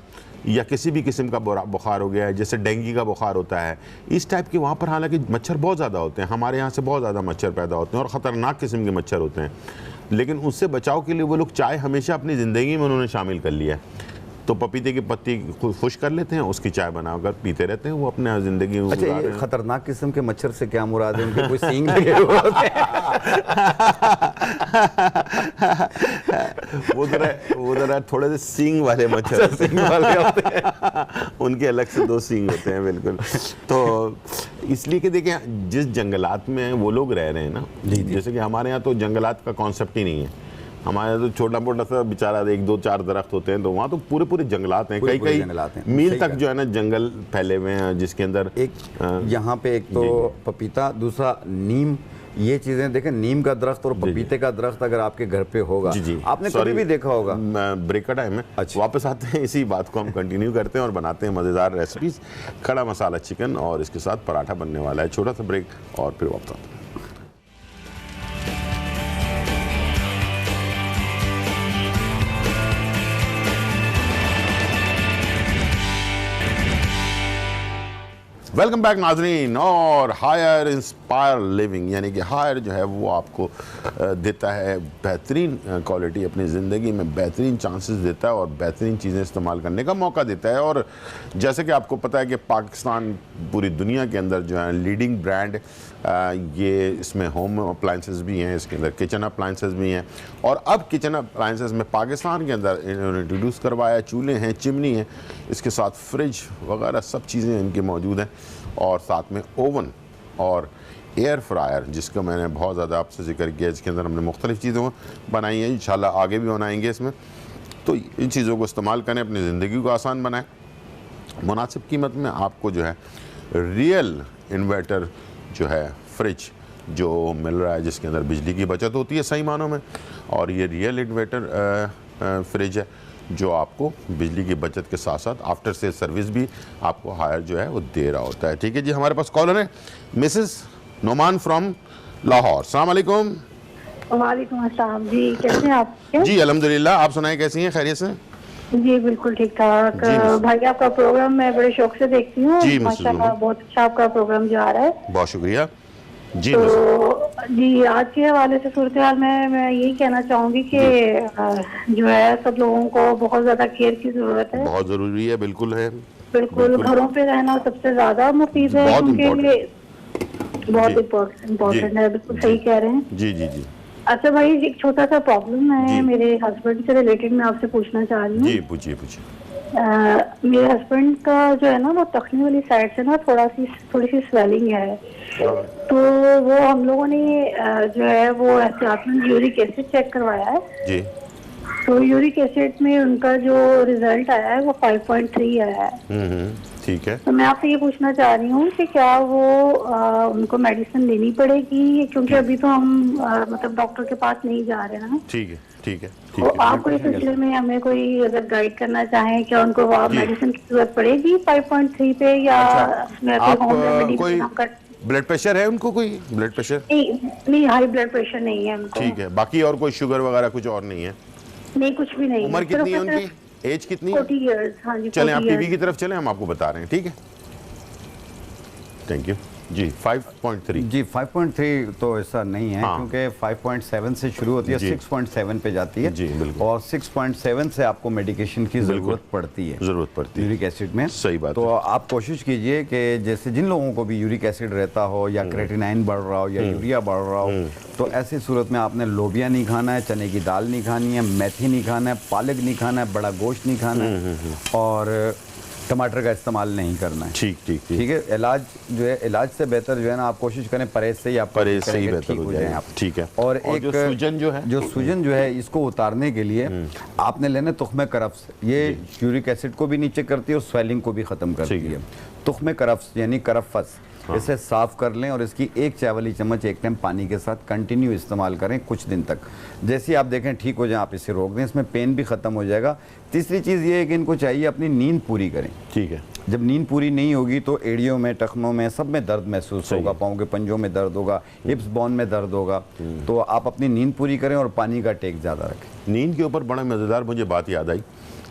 या किसी भी किस्म का बुखार हो गया है, जैसे डेंगू का बुखार होता है, इस टाइप के, वहाँ पर हालांकि मच्छर बहुत ज़्यादा होते हैं, हमारे यहाँ से बहुत ज़्यादा मच्छर पैदा होते हैं और ख़तरनाक किस्म के मच्छर होते हैं, लेकिन उससे बचाव के लिए वो लोग चाय हमेशा अपनी ज़िंदगी में उन्होंने शामिल कर लिया है। तो पपीते की पत्ती खुश कर लेते हैं, उसकी चाय बनाकर पीते रहते हैं, वो अपने ज़िंदगी में। अच्छा, ये खतरनाक किस्म के मच्छर से क्या मुराद है? उनके कोई सींग लगे हुए होते हैं? वो जरा थोड़े से सींग वाले मच्छर, सींग वाले होते हैं उनके अलग से 2 सींग होते हैं, बिल्कुल। तो इसलिए कि देखिए जिस जंगलात में वो लोग रह रहे हैं ना, जैसे कि हमारे यहाँ तो जंगलात का कॉन्सेप्ट ही नहीं है, हमारे यहाँ तो छोटा मोटा सा बेचारा 1-2-4 दरख्त होते हैं, तो वहाँ तो पूरे जंगलात हैं, कई मील तक जो है ना जंगल फैले हुए हैं, जिसके अंदर यहाँ पे एक तो पपीता, दूसरा नीम, ये चीजें देखें, नीम का दरख्त और पपीते का दरख्त अगर आपके घर पे होगा, आपने कभी भी देखा होगा। ब्रेक का टाइम है, अच्छा वापस आते हैं, इसी बात को हम कंटिन्यू करते हैं और बनाते हैं मज़ेदार रेसिपीज, खड़ा मसाला चिकन और इसके साथ पराठा बनने वाला है। छोटा सा ब्रेक और फिर वापस आते हैं। वेलकम बैक नाजरीन। और हायर इंस्पायर लिविंग यानी कि हायर जो है वो आपको देता है बेहतरीन क्वालिटी, अपनी ज़िंदगी में बेहतरीन चांसेस देता है और बेहतरीन चीज़ें इस्तेमाल करने का मौका देता है। और जैसे कि आपको पता है कि पाकिस्तान पूरी दुनिया के अंदर जो है लीडिंग ब्रांड, ये इसमें होम अप्लाइंसेस भी हैं, इसके अंदर किचन अप्लाइंसेस भी हैं। और अब किचन अप्लाइंसेस में पाकिस्तान के अंदर इन्होंने इंट्रोड्यूस करवाया, चूल्हे हैं, चिमनी है, इसके साथ फ्रिज वगैरह सब चीज़ें इनकी मौजूद हैं। और साथ में ओवन और एयर फ्रायर, जिसका मैंने बहुत ज़्यादा आपसे जिक्र किया, इसके अंदर हमने मुख्तलिफ़ चीज़ें बनाई हैं, इंशाल्लाह आगे भी बनाएंगे इसमें। तो इन चीज़ों को इस्तेमाल करें, अपनी ज़िंदगी को आसान बनाएं। मुनासिब कीमत में आपको जो है रियल इन्वर्टर जो है फ्रिज जो मिल रहा है, जिसके अंदर बिजली की बचत होती है सही मानों में। और ये रियल इन्वर्टर फ्रिज है जो आपको बिजली की बचत के साथ साथ आफ्टर सेल सर्विस भी आपको हायर जो है वो दे रहा होता है। ठीक है जी, हमारे पास कॉलर है मिसेस नोमान फ्रॉम लाहौर। अस्सलाम वालेकुम। वालेकुम अस्सलाम जी, कैसे हैं आप? जी अल्हम्दुलिल्लाह, आप सुनाएं कैसी हैं, खैरियत से? जी बिल्कुल ठीक ठाक। जी, मिस। भाई आपका प्रोग्राम मैं बड़े शौक से देखती हूँ, जी, मिस माशाल्लाह जुम्मन। बहुत अच्छा आपका प्रोग्राम जा रहा है। बहुत शुक्रिया जी। तो जी आज के हवाले से सूरत हाल में मैं यही कहना चाहूँगी कि जो है सब लोगों को बहुत ज़्यादा केयर की ज़रूरत है। बहुत ज़रूरी है, बिल्कुल है। बिल्कुल घरों पे रहना सबसे ज़्यादा मुफीद है, बहुत क्योंकि बहुत जी। इम्पोर्टेंट है। बिल्कुल सही कह रहे हैं। जी जी जी अच्छा भाई, एक छोटा सा प्रॉब्लम जी। है मेरे हस्बैंड से रिलेटेड, मैं आपसे पूछना चाह रही हूँ। जी, पूछिए पूछिए। मेरे हस्बैंड का जो है ना वो टखने वाली साइड से ना थोड़ी सी स्वेलिंग है। तो वो हम लोगों ने जो है वो एहतियात में यूरिक एसिड चेक करवाया है। जी तो यूरिक एसिड में उनका जो रिजल्ट आया है वो 5.3 आया है। ठीक है। तो मैं आपसे ये पूछना चाह रही हूँ कि क्या वो उनको मेडिसिन लेनी पड़ेगी, क्योंकि अभी तो हम मतलब डॉक्टर के पास नहीं जा रहे ना। ठीक है ठीक है तो ठीक है। आपको इस सिलसिले में हमें कोई अगर गाइड करना चाहें, क्या उनको जी। मेडिसिन की जरूरत पड़ेगी 5.3 पे, या मैं आप कोई होम रेमेडी कोई कर? ब्लड प्रेशर है उनको, कोई ब्लड प्रेशर? नहीं हाई ब्लड प्रेशर नहीं है उनको। ठीक है। बाकी और कोई शुगर वगैरह कुछ और नहीं है? नहीं कुछ भी नहीं। उम्र कितनी है उनकी, एज कितनी है? 40 इयर्स। हाँ जी, चलें आप 40 टीवी years। की तरफ चलें, हम आपको बता रहे हैं। ठीक है, थैंक यू जी। 5.3 जी 5.3 तो ऐसा नहीं है, हाँ। क्योंकि 5.7 से शुरू होती है, जी। 6.7 पे जाती है। जी, बिल्कुल। और 6.7 से आपको मेडिकेशन की ज़रूरत पड़ती है, ज़रूरत पड़ती है यूरिक एसिड में। सही बात तो है। आप कोशिश कीजिए कि जैसे जिन लोगों को भी यूरिक एसिड रहता हो या क्रेटिनाइन बढ़ रहा हो या यूरिया बढ़ रहा हो, तो ऐसी सूरत में आपने लोबिया नहीं खाना है, चने की दाल नहीं खानी है, मेथी नहीं खाना है, पालक नहीं खाना है, बड़ा गोश्त नहीं खाना है, और टमाटर का इस्तेमाल नहीं करना है। ठीक ठीक ठीक ठीक है। इलाज जो है, इलाज से बेहतर जो है ना, आप कोशिश करें परहेज से ही, आप परहेज से ही करेंगे, बेहतर ठीक हो जाएं जाए आप। ठीक है। और और एक जो सूजन जो है इसको उतारने के लिए आपने लेना तुख्मे करफ्स। ये यूरिक एसिड को भी नीचे करती है और स्वेलिंग को भी ख़त्म करती ठीक है। है। तुख्मे करफ्स यानी करफस, इसे साफ़ कर लें और इसकी 1 चाय वाली चम्मच एक टाइम पानी के साथ कंटिन्यू इस्तेमाल करें कुछ दिन तक। जैसे ही आप देखें ठीक हो जाए, आप इसे रोक दें, इसमें पेन भी ख़त्म हो जाएगा। तीसरी चीज़ ये है कि इनको चाहिए अपनी नींद पूरी करें। ठीक है। जब नींद पूरी नहीं होगी तो एड़ियों में, टखनों में, सब में दर्द महसूस सही होगा, है। पाँव के पंजों में दर्द होगा, हिप्स बोन में दर्द होगा। तो आप अपनी नींद पूरी करें और पानी का टेक ज़्यादा रखें। नींद के ऊपर बड़ा मज़ेदार मुझे बात याद आई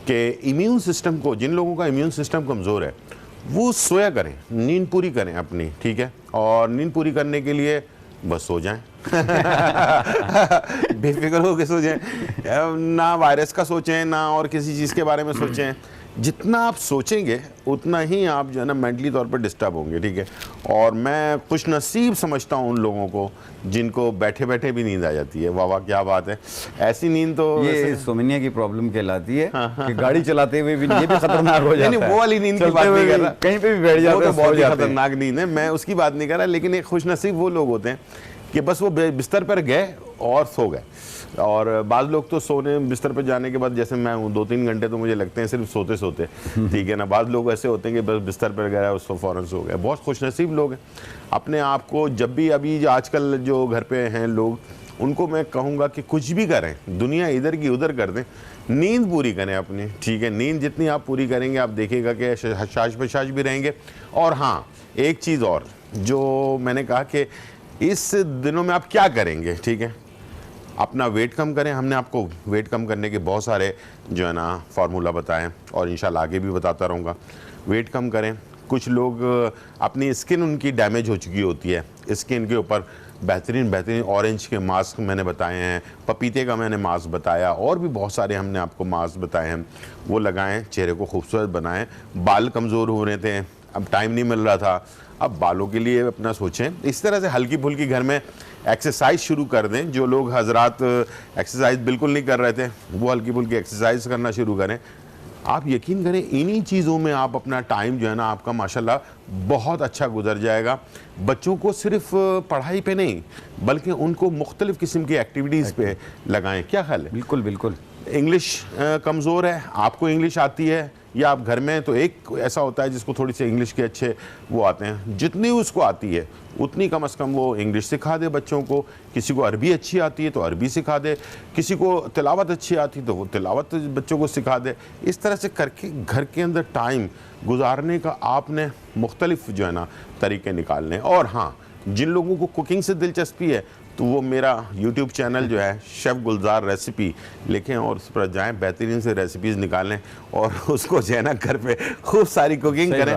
कि इम्यून सिस्टम को, जिन लोगों का इम्यून सिस्टम कमज़ोर है वो सोया करें, नींद पूरी करें अपनी। ठीक है। और नींद पूरी करने के लिए बस सो जाएं बेफिक्र होकर सो जाएं, ना वायरस का सोचें ना और किसी चीज़ के बारे में सोचें। जितना आप सोचेंगे उतना ही आप जो है ना मेंटली तौर पर डिस्टर्ब होंगे। ठीक है। और मैं खुश नसीब समझता हूँ उन लोगों को जिनको बैठे बैठे भी नींद आ जाती है। वाह वाह क्या बात है, ऐसी नींद तो ये सोमिनिया की प्रॉब्लम कहलाती है कि गाड़ी चलाते हुए भी ये भी खतरनाक हो जाता है। नहीं, वो वाली नींद की चलते बात हुए नहीं कर भी रहा, कहीं पे भी बैठ वो जाते तो हैं, बहुत सो ही जाते हैं। खतरनाक नींद है, मैं उसकी बात नहीं कर रहा। लेकिन एक खुशनसीब वो लोग होते हैं कि बस वो बिस्तर पर गए और सो गए। और बाज़ लोग तो सोने बिस्तर पर जाने के बाद, जैसे मैं हूँ, 2-3 घंटे तो मुझे लगते हैं सिर्फ सोते सोते। ठीक है ना। बाज़ लोग ऐसे होते हैं कि बस बिस्तर पर गया उसको फ़ौरन सो गए। बहुत खुशनसीब लोग हैं। अपने आप को जब भी, अभी जो आजकल जो घर पे हैं लोग, उनको मैं कहूँगा कि कुछ भी करें, दुनिया इधर की उधर कर दें, नींद पूरी करें अपनी। ठीक है। नींद जितनी आप पूरी करेंगे आप देखिएगा कि हशाश बशाश भी रहेंगे। और हाँ, एक चीज़ और जो मैंने कहा कि इस दिनों में आप क्या करेंगे, ठीक है, अपना वेट कम करें। हमने आपको वेट कम करने के बहुत सारे जो है ना फार्मूला बताएं और इंशाल्लाह आगे भी बताता रहूँगा। वेट कम करें, कुछ लोग अपनी स्किन उनकी डैमेज हो चुकी होती है, स्किन के ऊपर बेहतरीन ऑरेंज के मास्क मैंने बताए हैं, पपीते का मैंने मास्क बताया, और भी बहुत सारे हमने आपको मास्क बताए हैं, वो लगाएं, चेहरे को खूबसूरत बनाएं। बाल कमज़ोर हो रहे थे, अब टाइम नहीं मिल रहा था, अब बालों के लिए अपना सोचें। इस तरह से हल्की फुल्की घर में एक्सरसाइज शुरू कर दें। जो लोग हजरात एक्सरसाइज बिल्कुल नहीं कर रहे थे, वो हल्की फुल्की एक्सरसाइज करना शुरू करें। आप यकीन करें, इन्हीं चीज़ों में आप अपना टाइम जो है ना आपका माशाल्लाह बहुत अच्छा गुजर जाएगा। बच्चों को सिर्फ पढ़ाई पे नहीं, बल्कि उनको मुख्तलिफ़ किस्म की एक्टिविटीज़ पे लगाएं। क्या ख्याल है? बिल्कुल बिल्कुल। इंग्लिश कमज़ोर है, आपको इंग्लिश आती है, या आप घर में, तो एक ऐसा होता है जिसको थोड़ी सी इंग्लिश के अच्छे वो आते हैं, जितनी उसको आती है उतनी कम से कम वो इंग्लिश सिखा दे बच्चों को। किसी को अरबी अच्छी आती है तो अरबी सिखा दे, किसी को तिलावत अच्छी आती है तो वो तिलावत बच्चों को सिखा दे। इस तरह से करके घर के अंदर टाइम गुजारने का आपने मुख्तलिफ जो है ना तरीके निकालने। और हाँ, जिन लोगों को कुकिंग से दिलचस्पी है तो वो मेरा YouTube चैनल जो है शेफ़ गुलजार रेसिपी लिखें और उस पर जाएं, बेहतरीन से रेसिपीज़ निकालें और उसको जो है ना घर पे खूब सारी कुकिंग करें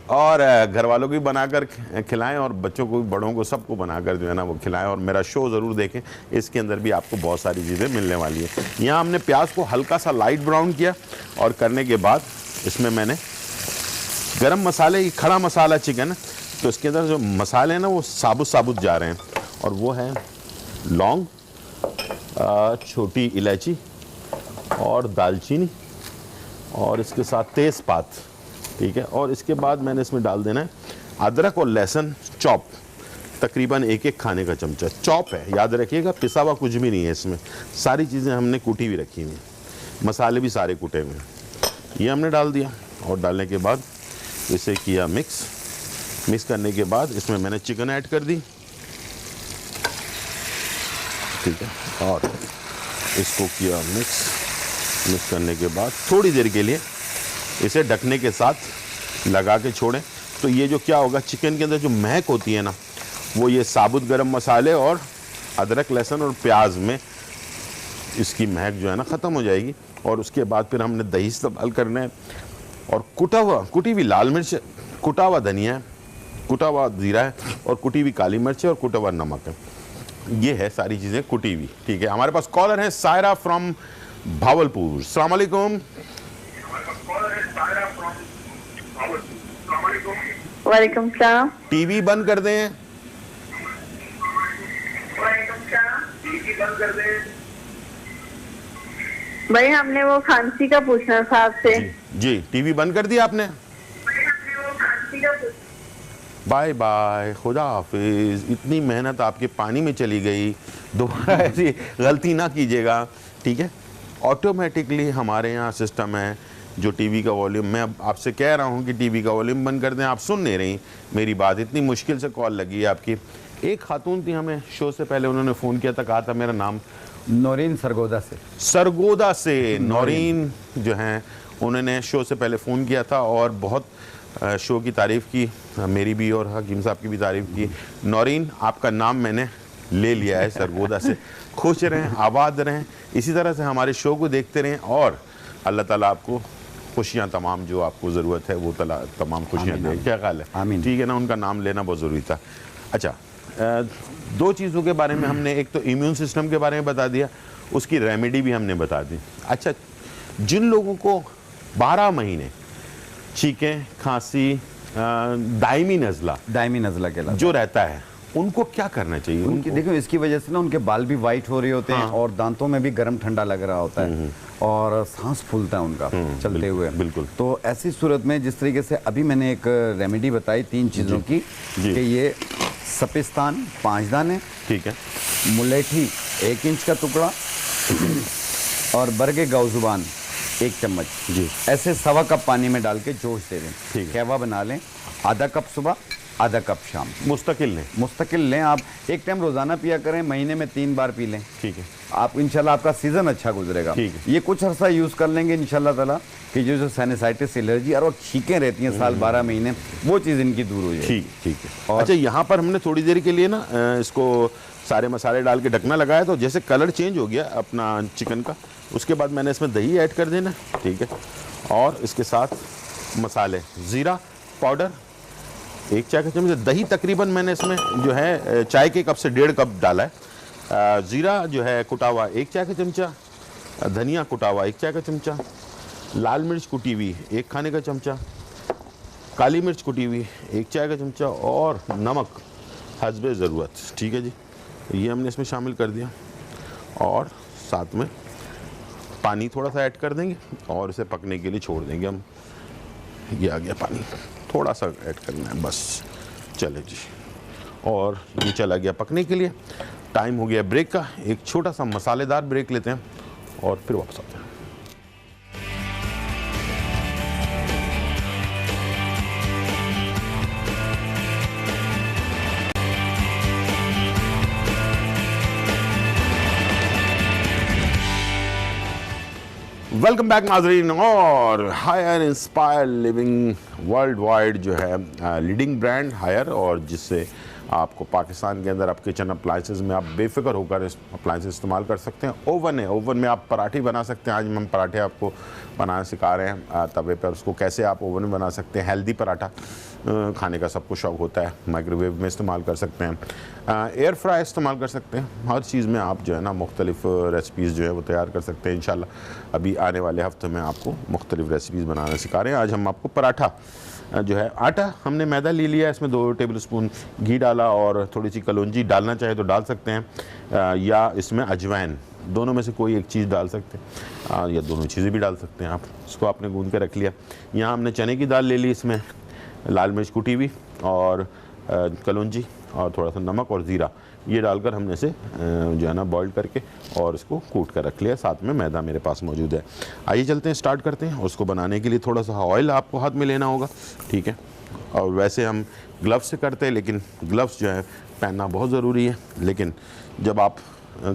और घर वालों को भी बनाकर खिलाएं और बच्चों को भी, बड़ों को, सबको बनाकर जो है ना वो खिलाएं। और मेरा शो ज़रूर देखें, इसके अंदर भी आपको बहुत सारी चीज़ें मिलने वाली है। यहाँ हमने प्याज को हल्का सा लाइट ब्राउन किया और करने के बाद इसमें मैंने गरम मसाले, खड़ा मसाला चिकन, तो इसके अंदर जो मसाले हैं ना वो साबुत जा रहे हैं, और वो है लौंग, छोटी इलायची और दालचीनी, और इसके साथ तेज़पात, ठीक है। और इसके बाद मैंने इसमें डाल देना है अदरक और लहसुन चॉप, तकरीबन 1-1 खाने का चमचा चॉप है, याद रखिएगा, पिसा हुआ कुछ भी नहीं है इसमें, सारी चीज़ें हमने कूटी हुई रखी हुई हैं, मसाले भी सारे कूटे हुए हैं। ये हमने डाल दिया और डालने के बाद इसे किया मिक्स करने के बाद इसमें मैंने चिकन ऐड कर दी, ठीक है। और इसको किया मिक्स करने के बाद थोड़ी देर के लिए इसे ढकने के साथ लगा के छोड़ें। तो ये जो क्या होगा, चिकन के अंदर जो महक होती है ना, वो ये साबुत गरम मसाले और अदरक लहसुन और प्याज में इसकी महक जो है ना ख़त्म हो जाएगी। और उसके बाद फिर हमने दही इस्तेमाल करना है और कुटी हुई लाल मिर्च, कुटा हुआ धनिया है, कुटा हुआ ज़ीरा है, और कुटी हुई काली मिर्च है, और कुटा हुआ नमक है। ये है सारी चीज़ें कुटी हुई, ठीक है। हमारे पास कॉलर है सायरा फ्रॉम भावलपुर। अस्सलाम वालेकुम। वालेकुम सलाम। टीवी बंद कर दें। भाई हमने वो खांसी का पूछना था आपसे। जी, टीवी बंद कर दिया आपने? बाय बाय, खुदा हाफिज। इतनी मेहनत आपके पानी में चली गई, दोबारा ऐसी गलती ना कीजिएगा, ठीक है। ऑटोमेटिकली हमारे यहाँ सिस्टम है जो टीवी का वॉल्यूम, मैं अब आपसे कह रहा हूँ कि टीवी का वॉल्यूम बंद कर दें, आप सुन नहीं रही मेरी बात, इतनी मुश्किल से कॉल लगी है आपकी। एक खातून थी, हमें शो से पहले उन्होंने फ़ोन किया था, कहा था मेरा नाम नौरीन सरगोदा से नौरीन जो हैं, उन्होंने शो से पहले फ़ोन किया था और बहुत शो की तारीफ़ की, मेरी भी और हकीम साहब की भी तारीफ़ की। नौरीन, आपका नाम मैंने ले लिया है सरगोदा से। खुश रहें, आबाद रहें, इसी तरह से हमारे शो को देखते रहें और अल्लाह ताला आपको खुशियाँ तमाम जो आपको ज़रूरत है वो तमाम खुशियाँ दें। क्या ख्याल है? आमीन। ठीक है ना, उनका नाम लेना बहुत ज़रूरी था। अच्छा, 2 चीज़ों के बारे में हमने, एक तो इम्यून सिस्टम के बारे में बता दिया, उसकी रेमेडी भी हमने बता दी। अच्छा, जिन लोगों को 12 महीने छींकें, खांसी, दायमी नज़ला के जो रहता है, उनको क्या करना चाहिए? उनकी देखो, इसकी वजह से ना उनके बाल भी वाइट हो रहे होते हैं और दांतों में भी गर्म ठंडा लग रहा होता है और सांस फूलता है उनका चलते हुए। बिल्कुल। तो ऐसी सूरत में जिस तरीके से अभी मैंने एक रेमेडी बताई 3 चीज़ों की, कि ये सपिस्तान 5 दाने, ठीक है, मुलेठी 1 इंच का टुकड़ा और बरगे गाउजुबान 1 चम्मच, जी, ऐसे 1.25 कप पानी में डाल के जोश दे दें। ठीक है। कहवा बना लें, आधा कप सुबह, आधा कप शाम। मुस्तकिल लें आप, एक टाइम रोज़ाना पिया करें, महीने में 3 बार पी लें, ठीक है। आप इंशाल्लाह आपका सीज़न अच्छा गुजरेगा। ठीक है। ये कुछ अर्सा यूज़ कर लेंगे इंशाल्लाह ताला कि जो साइनसाइटिस, एलर्जी और छींकें रहती हैं साल 12 महीने, वो चीज़ इनकी दूर हो जाएगी। ठीक है। और अच्छा, यहाँ पर हमने थोड़ी देर के लिए ना इसको सारे मसाले डाल के ढकना लगाया, तो जैसे कलर चेंज हो गया अपना चिकन का, उसके बाद मैंने इसमें दही ऐड कर देना, ठीक है। और इसके साथ मसाले, ज़ीरा पाउडर 1 चाय का चम्मच, दही तकरीबन मैंने इसमें जो है चाय के कप से 1.5 कप डाला है। ज़ीरा जो है कुटा हुआ 1 चाय का चमचा, धनिया कुटा हुआ 1 चाय का चमचा, लाल मिर्च कुटी हुई 1 खाने का चमचा, काली मिर्च कुटी हुई 1 चाय का चमचा और नमक हस्बे ज़रूरत। ठीक है जी, ये हमने इसमें शामिल कर दिया और साथ में पानी थोड़ा सा ऐड कर देंगे और इसे पकने के लिए छोड़ देंगे हम। ये आ गया पानी, थोड़ा सा ऐड करना है बस। चले जी, और ये चला गया पकने के लिए। टाइम हो गया ब्रेक का, एक छोटा सा मसालेदार ब्रेक लेते हैं और फिर वापस आते हैं। वेलकम बैक नाजरीन। और hire inspire living world wide जो है लीडिंग ब्रांड हायर, और जिससे आपको पाकिस्तान के अंदर आप किचन अप्लाइंसेस में आप बेफिक्र होकर इस अप्लाइंसेस इस्तेमाल कर सकते हैं। ओवन है, ओवन में आप पराठे बना सकते हैं। आज हम पराठे आपको बनाना सिखा रहे हैं तवे पर, उसको कैसे आप ओवन में बना सकते हैं। हेल्दी पराठा खाने का सबको शौक होता है, माइक्रोवेव में इस्तेमाल कर सकते हैं, एयर फ्राई इस्तेमाल कर सकते हैं। हर चीज़ में आप जो है ना मुख्तलिफ रेसिपीज़ जो है वो तैयार कर सकते हैं। इंशाल्लाह अभी आने वाले हफ्ते में आपको मुख्तलिफ रेसिपीज़ बनाना सिखा रहे हैं। आज हम आपको पराठा जो है, आटा हमने मैदा ले लिया, इसमें 2 टेबलस्पून घी डाला और थोड़ी सी कलौंजी, डालना चाहे तो डाल सकते हैं, या इसमें अजवाइन, दोनों में से कोई एक चीज़ डाल सकते हैं, या दोनों चीज़ें भी डाल सकते हैं आप। इसको आपने गूंद के रख लिया। यहाँ हमने चने की दाल ले ली, इसमें लाल मिर्च कुटी हुई और कलौंजी और थोड़ा सा नमक और ज़ीरा, ये डालकर हमने इसे जो है ना बॉइल करके और इसको कूट कर रख लिया। साथ में मैदा मेरे पास मौजूद है। आइए चलते हैं, स्टार्ट करते हैं। उसको बनाने के लिए थोड़ा सा ऑयल आपको हाथ में लेना होगा, ठीक है। और वैसे हम ग्लव्स से करते हैं, लेकिन ग्लव्स जो है पहनना बहुत ज़रूरी है। लेकिन जब आप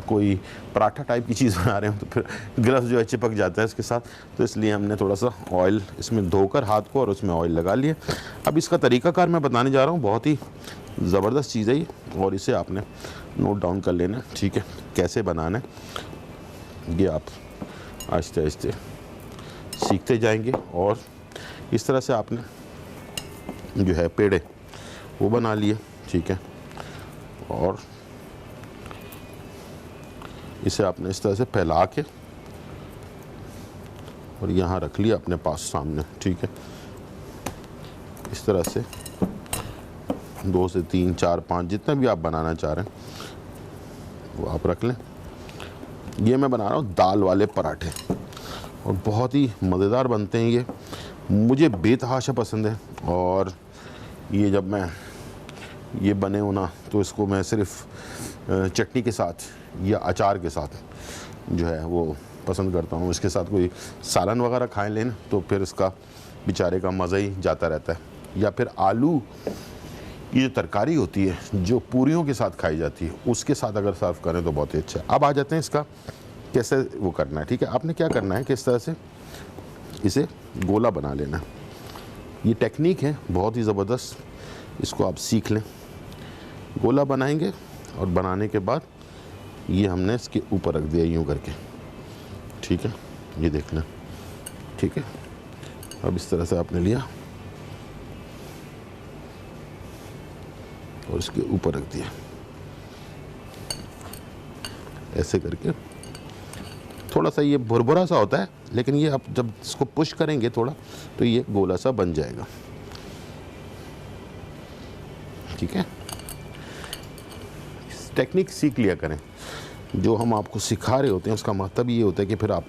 कोई पराठा टाइप की चीज़ बना रहे हो तो फिर ग्लव्स जो है चिपक जाता है इसके साथ, तो इसलिए हमने थोड़ा सा ऑयल इसमें धोकर हाथ को और उसमें ऑयल लगा लिया। अब इसका तरीक़ाकार मैं बताने जा रहा हूँ, बहुत ही ज़बरदस्त चीज़ है ये, और इसे आपने नोट डाउन कर लेना है, ठीक है, कैसे बनाना है। ये आप आहिस्ते आहिस्ते सीखते जाएंगे और इस तरह से आपने जो है पेड़े वो बना लिए, ठीक है। और इसे आपने इस तरह से फैला के और यहाँ रख लिया अपने पास सामने, ठीक है। इस तरह से 2 से 3 4 5 जितना भी आप बनाना चाह रहे हैं वो आप रख लें। ये मैं बना रहा हूँ दाल वाले पराठे, और बहुत ही मज़ेदार बनते हैं ये, मुझे बेतहाशा पसंद है। और ये जब मैं ये बने हो ना तो इसको मैं सिर्फ चटनी के साथ या अचार के साथ जो है वो पसंद करता हूँ। इसके साथ कोई सालन वगैरह खाए लें तो फिर इसका बेचारे का मज़ा ही जाता रहता है। या फिर आलू की जो तरकारी होती है जो पूरियों के साथ खाई जाती है, उसके साथ अगर सर्व करें तो बहुत ही अच्छा है। अब आ जाते हैं इसका कैसे वो करना है, ठीक है। आपने क्या करना है, किस तरह से इसे गोला बना लेना है। ये टेक्निक है बहुत ही ज़बरदस्त, इसको आप सीख लें। गोला बनाएंगे और बनाने के बाद ये हमने इसके ऊपर रख दिया यूँ करके, ठीक है, ये देखना, ठीक है। अब इस तरह से आपने लिया और इसके ऊपर रख दिया, ऐसे करके। थोड़ा सा ये भुरभुरा सा होता है, लेकिन ये आप जब इसको पुश करेंगे थोड़ा तो ये गोला सा बन जाएगा, ठीक है। टेक्निक सीख लिया करें, जो हम आपको सिखा रहे होते हैं उसका मतलब ये होता है कि फिर आप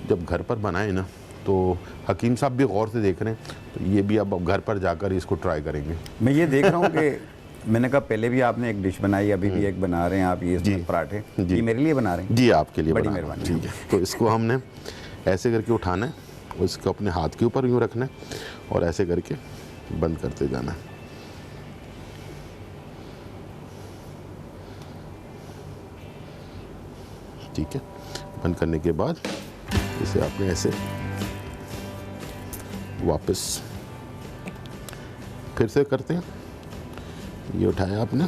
जब घर पर बनाएं ना, तो हकीम साहब भी गौर से देख रहे हैं, तो ये भी अब घर पर जाकर इसको ट्राई करेंगे। मैं ये देख रहा हूँ कि मैंने कहा पहले भी आपने एक डिश बनाई, अभी भी एक बना रहे हैं आप, ये इसमें पराठे, ये मेरे लिए बना रहे हैं? जी, आपके लिए, बड़ी मेहरबानी, ठीक है। तो इसको हमने ऐसे करके उठाना है और इसको अपने हाथ के ऊपर यूँ रखना है और ऐसे करके बंद करते जाना है। ठीक है, बंद करने के बाद इसे आपने ऐसे वापस फिर से करते हैं। ये उठाया आपने,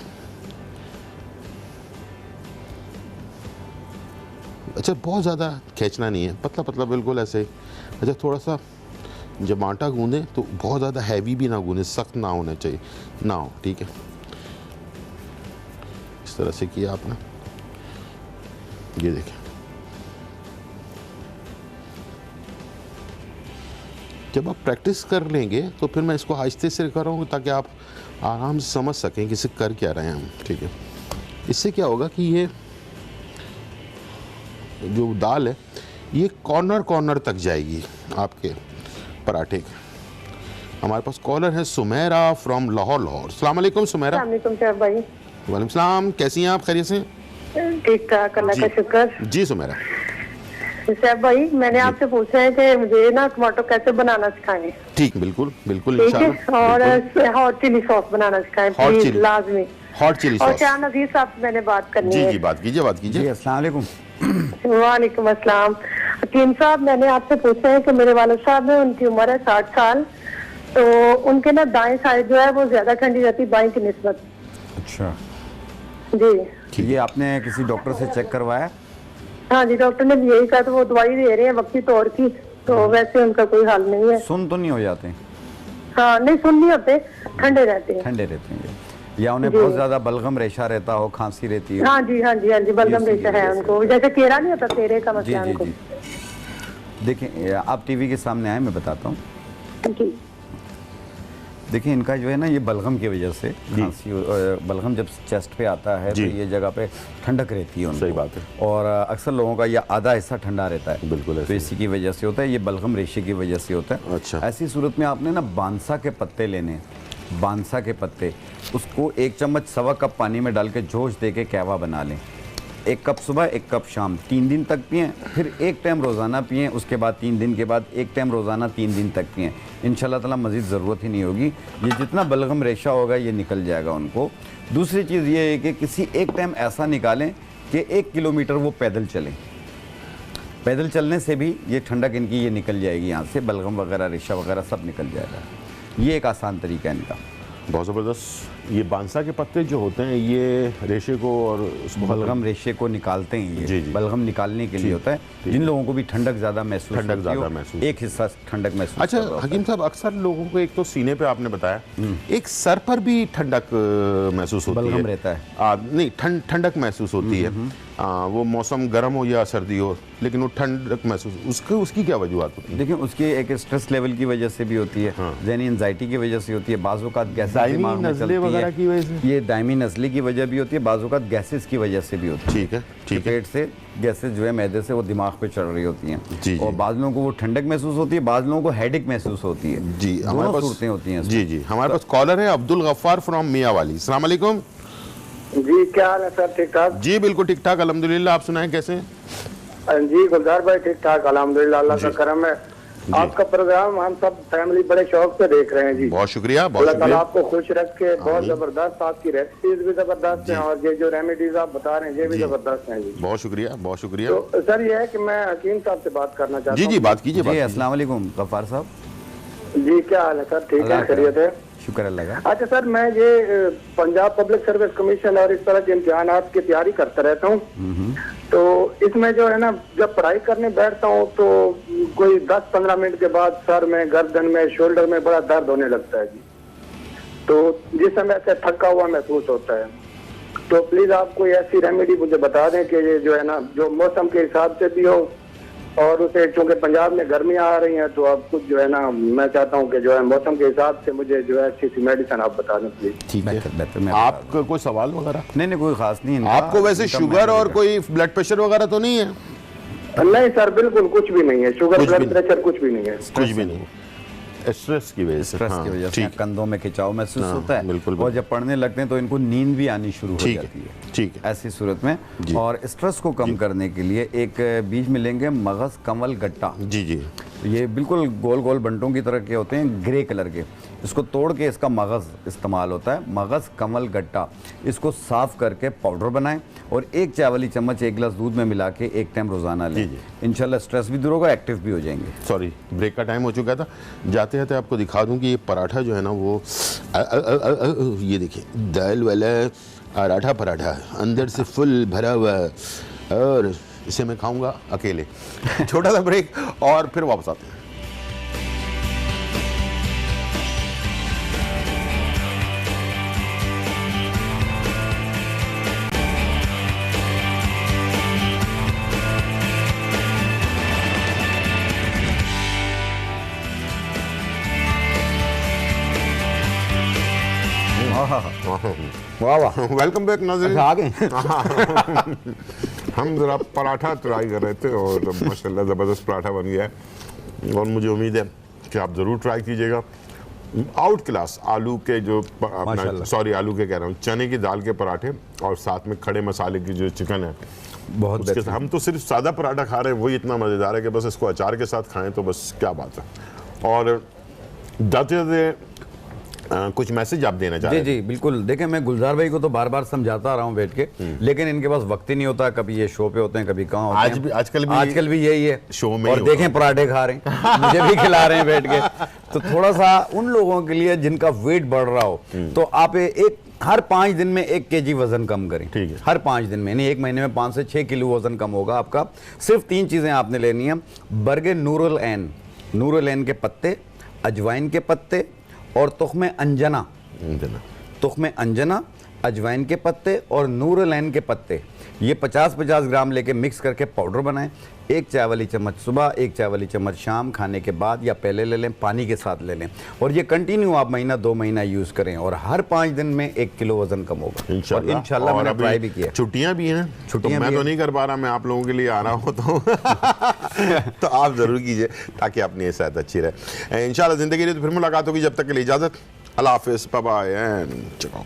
अच्छा बहुत ज़्यादा खींचना नहीं है, पतला पतला बिल्कुल ऐसे। अच्छा थोड़ा सा जब आटा गूंदें तो बहुत ज़्यादा हैवी भी ना गूंदें, सख्त ना होना चाहिए, ना हो, ठीक है। इस तरह से किया आपने, ये देखें। जब आप प्रैक्टिस कर लेंगे तो फिर मैं इसको आहिस्ते से कर रहा हूँ ताकि आप आराम से समझ सकें कि इसे कर क्या रहे हैं हम, ठीक है। इससे क्या होगा कि ये जो दाल है ये कॉर्नर कॉर्नर तक जाएगी आपके पराठे के। हमारे पास कॉलर है सुमेरा फ्रॉम लाहौर। अस्सलाम वालेकुम सुमेरा। सैफ भाई। वालेकुम सलाम, कैसी हैं आप, खैरियत से? ठीक ठाक, अल्लाह का शुक्र। जी सुमेरा। सैफ भाई, मैंने आपसे पूछा है कि मुझे ना टमाटो कैसे बनाना सिखाएं। ठीक, बिल्कुल बिल्कुल ठीक है, इंशाल्लाह। और हॉट चिली सॉस बनाना सिखाएं प्लीज, लाजमी। हॉट चिली और सॉस। शाह नज़ीर साहब से मैंने बात करनी जी है। जी, बात कीजिए, बात जी कीजिए। अस्सलाम वालेकुम। वालेकुम अस्सलाम। हकीम साहब, मैंने आपसे पूछा है कि मेरे वालिद साहब है, उनकी उम्र है 60 साल, तो उनके ना दाएं साइड जो है वो ज्यादा ठंडी रहती है बाएं की निस्बत। अच्छा, जी ये आपने किसी डॉक्टर से चेक करवाया? हाँ जी, डॉक्टर ने भी यही कहा, तो वो दवाई दे रहे हैं वक्ती तौर की, तो वैसे उनका कोई हाल नहीं है। सुन तो नहीं हो जाते? हाँ नहीं, सुन नहीं होते, ठंडे रहते हैं। ठंडे रहते हैं, या उन्हें जी। बहुत ज्यादा बलगम रेशा रहता हो, खांसी रहती है? हाँ जी हाँ जी हाँ जी, बलगम ये रेशा है उसी की उनको, जैसे केरा नहीं होता, तेरे का जी मसला जी उनको। जी। देखिए आप टीवी के सामने आए, मैं बताता हूँ। जी देखिए इनका जो है ना, ये बलगम की वजह से खांसी, बलगम जब चेस्ट पे आता है तो जी। ये जगह पे ठंडक रहती है उनको। सही बात है। और अक्सर लोगों का ये आधा हिस्सा ठंडा रहता है। बिल्कुल ऐसे तो इसी की वजह से होता है, ये बलगम रेशे की वजह से होता है। अच्छा। ऐसी सूरत में आपने ना बांसा के पत्ते लेने, बांसा के पत्ते, उसको 1 चम्मच सवा कप पानी में डाल के जोश दे के कहवा बना लें। 1 कप सुबह, 1 कप शाम, 3 दिन तक पिएं। फिर 1 टाइम रोज़ाना पिएं, उसके बाद 3 दिन के बाद 1 टाइम रोज़ाना 3 दिन तक पिएं। इंशाल्लाह ताला मज़ीद ज़रूरत ही नहीं होगी। ये जितना बलगम रेशा होगा ये निकल जाएगा उनको। दूसरी चीज़ ये है कि किसी एक टाइम ऐसा निकालें कि 1 किलोमीटर वो पैदल चलें। पैदल चलने से भी ये ठंडक इनकी ये निकल जाएगी, यहाँ से बलगम वगैरह रेशा वगैरह सब निकल जाएगा। ये एक आसान तरीका है इनका। बहुत ज़बरदस्त। ये बांसा के पत्ते जो होते हैं ये रेशे को और उसको बलगम रेशे को निकालते हैं ये। जी, जी। बलगम निकालने के लिए होता है। जिन लोगों को भी ठंडक ज़्यादा महसूस ठंडक होती ज़्यादा हो, महसूस। एक हिस्सा ठंडक महसूस अच्छा कर रहा होता हकीम साहब, अक्सर लोगों को एक तो सीने पे आपने बताया, एक सर पर भी ठंडक महसूस होती है। बलगम रहता है। नहीं, ठंडक महसूस होती है। वो मौसम गर्म हो या सर्दी हो, लेकिन वो ठंडक महसूस, उसकी क्या वजूहत होती है? देखिए उसकी एक स्ट्रेस लेवल की वजह से भी होती है, ज़हनी एंजाइटी की वजह से होती है, बाज़-औक़ात गैसेस दायमी दिमाग में नज़ले चलती वगैरह की वजह है। से? ये दायमी नज़ले की वजह भी होती है, बाज़-औक़ात गैसेस की वजह से भी होती है। ठीक है, ठीक है। पेट से गैसेस जो है मैदे से वो दिमाग पे चढ़ रही होती हैं। जी, जी। और बाज़ लोगों को वो ठंडक महसूस होती है, बाज़ लोगों को हेडेक महसूस होती है। जी, हमारे दोनों पास सूरतें होती हैं। जी जी, हमारे पास कॉलर है अब्दुल गफ्फार फ्रॉम मियाँवाली। अस्सलाम वालेकुम। जी, क्या हाल है सर? ठीक ठाक जी बिल्कुल ठीक ठाक, अल्हम्दुलिल्लाह। आप सुनाएं कैसे हैं? जी गुलजार भाई, ठीक ठाक अल्हम्दुलिल्लाह, अल्लाह का करम है। आपका प्रोग्राम हम सब फैमिली बड़े शौक से देख रहे हैं जी। बहुत शुक्रिया, बहुत अल्लाह ताला शुक्रिया। आपको खुश रखे। बहुत जबरदस्त, आपकी रेसिपीज भी जबरदस्त हैं और ये जो रेमेडीज आप बता रहे हैं ये भी जी। जबरदस्त हैं जी। बहुत शुक्रिया, बहुत शुक्रिया। तो सर ये है कि मैं हकीम साहब से बात करना चाहता जी हूँ। जी, बात कीजिए, बात जी कीजिए। अस्सलाम वालेकुम गफ्फार साहब। जी, क्या हाल है सर? ठीक अल्लाह है, का खैरियत है? शुक्र अल्लाह का। अच्छा सर, मैं ये पंजाब पब्लिक सर्विस कमीशन और इस तरह के इम्तिहानात की तैयारी करता रहता हूँ। तो इसमें जो है ना, जब पढ़ाई करने बैठता हूँ तो कोई 10-15 मिनट के बाद सर में, गर्दन में, शोल्डर में बड़ा दर्द होने लगता है जी। तो जिस समय से थका हुआ महसूस होता है, तो प्लीज आप कोई ऐसी रेमेडी मुझे बता दें कि ये जो है ना, जो मौसम के हिसाब से भी हो, और उसे चूंकि पंजाब में गर्मियां आ रही हैं तो अब कुछ जो है ना, मैं चाहता हूं कि जो है मौसम के हिसाब से मुझे जो है अच्छी सी मेडिसिन आप बता दें प्लीज। ठीक है। बेहतर मैं आपका कोई सवाल वगैरह? नहीं कोई खास नहीं इनका। आपको वैसे इनका शुगर मैं- और कोई ब्लड प्रेशर वगैरह तो नहीं है? नहीं सर, बिल्कुल कुछ भी नहीं है, शुगर कुछ भी ब्लड प्रेशर कुछ भी नहीं है। कुछ भी नहीं, स्ट्रेस की वजह से। स्ट्रेस हाँ, की वजह से ठीक, कंधों में खिंचाव महसूस हाँ, होता है। बिल्कुल, और जब पढ़ने लगते हैं तो इनको नींद भी आनी शुरू हो ठीक जाती है। है, ठीक है। ऐसी सूरत में जी। और स्ट्रेस को कम करने के लिए एक बीज मिलेंगे मगज कमल गट्टा। जी जी, ये बिल्कुल गोल गोल बंटों की तरह के होते हैं, ग्रे कलर के। इसको तोड़ के इसका मगज इस्तेमाल होता है, मगज कमल गट्टा। इसको साफ करके पाउडर बनाएं और 1 चाय वाली चम्मच 1 गिलास दूध में मिला के 1 टाइम रोजाना लें। जी। इंशाल्लाह स्ट्रेस भी दूर होगा, एक्टिव भी हो जाएंगे। सॉरी ब्रेक का टाइम हो चुका था। जाते जाते आपको दिखा दूं कि ये पराठा जो है ना वो ये देखिए, दाल वाला पराठा पराठा अंदर से फुल भरा हुआ है, और इसे मैं खाऊंगा अकेले। छोटा सा ब्रेक और फिर वापस आते हैं। वाह वाह, वेलकम बैक नाज़रीन। आ गए। हम ज़रा पराठा ट्राई कर रहे थे और माशाल्लाह ज़बरदस्त पराठा बन गया है और मुझे उम्मीद है कि आप ज़रूर ट्राई कीजिएगा। आउट क्लास आलू के जो माशाल्लाह। सॉरी आलू के कह रहा हूँ, चने की दाल के पराठे और साथ में खड़े मसाले की जो चिकन है बहुत उसके बेहतरीन। हम तो सिर्फ सादा पराठा खा रहे हैं, वही इतना मज़ेदार है कि बस इसको अचार के साथ खाएं तो बस क्या बात है। और जाते कुछ मैसेज आप देना चाह जी रहे जी बिल्कुल। देखें, मैं गुलजार भाई को तो बार बार समझाता रहा हूँ बैठ के, लेकिन इनके पास वक्त ही नहीं होता। कभी ये शो पे होते हैं, कभी कहाँ होते हैं। आजकल भी यही है, शो में और ही देखें पराठे खा रहे हैं, मुझे भी खिला रहे हैं बैठ के। तो थोड़ा सा उन लोगों के लिए जिनका वेट बढ़ रहा हो, तो आप एक हर 5 दिन में 1 kg वजन कम करें। ठीक है। हर 5 दिन में, यानी 1 महीने में 5 से 6 किलो वजन कम होगा आपका। सिर्फ 3 चीजें आपने लेनी है। बर्गे नूरुल एन के पत्ते, अजवाइन के पत्ते और तुख्मे अंजना, अजवाइन के पत्ते और नूरुल एन के पत्ते, ये 50-50 ग्राम लेके मिक्स करके पाउडर बनाएं। 1 चाय वाली चम्मच सुबह, 1 चाय वाली चम्मच शाम, खाने के बाद या पहले ले लें, पानी के साथ ले लें। और ये कंटिन्यू आप महीना 2 महीना यूज करें और हर 5 दिन में 1 किलो वजन कम होगा। और इंशाल्लाह मैंने ट्राई भी किया। छुट्टियां भी हैं, छुट्टियां तो मैं भी तो हैं। नहीं कर पा रहा, मैं आप लोगों के लिए आ रहा हूँ तो आप जरूर कीजिए ताकि अपनी सेहत अच्छी रहे। इंशाल्लाह जिंदगी रही तो फिर मुलाकात होगी। जब तक के लिए इजाजत, अल्लाह हाफिज़, बाय बाय एंड चलो।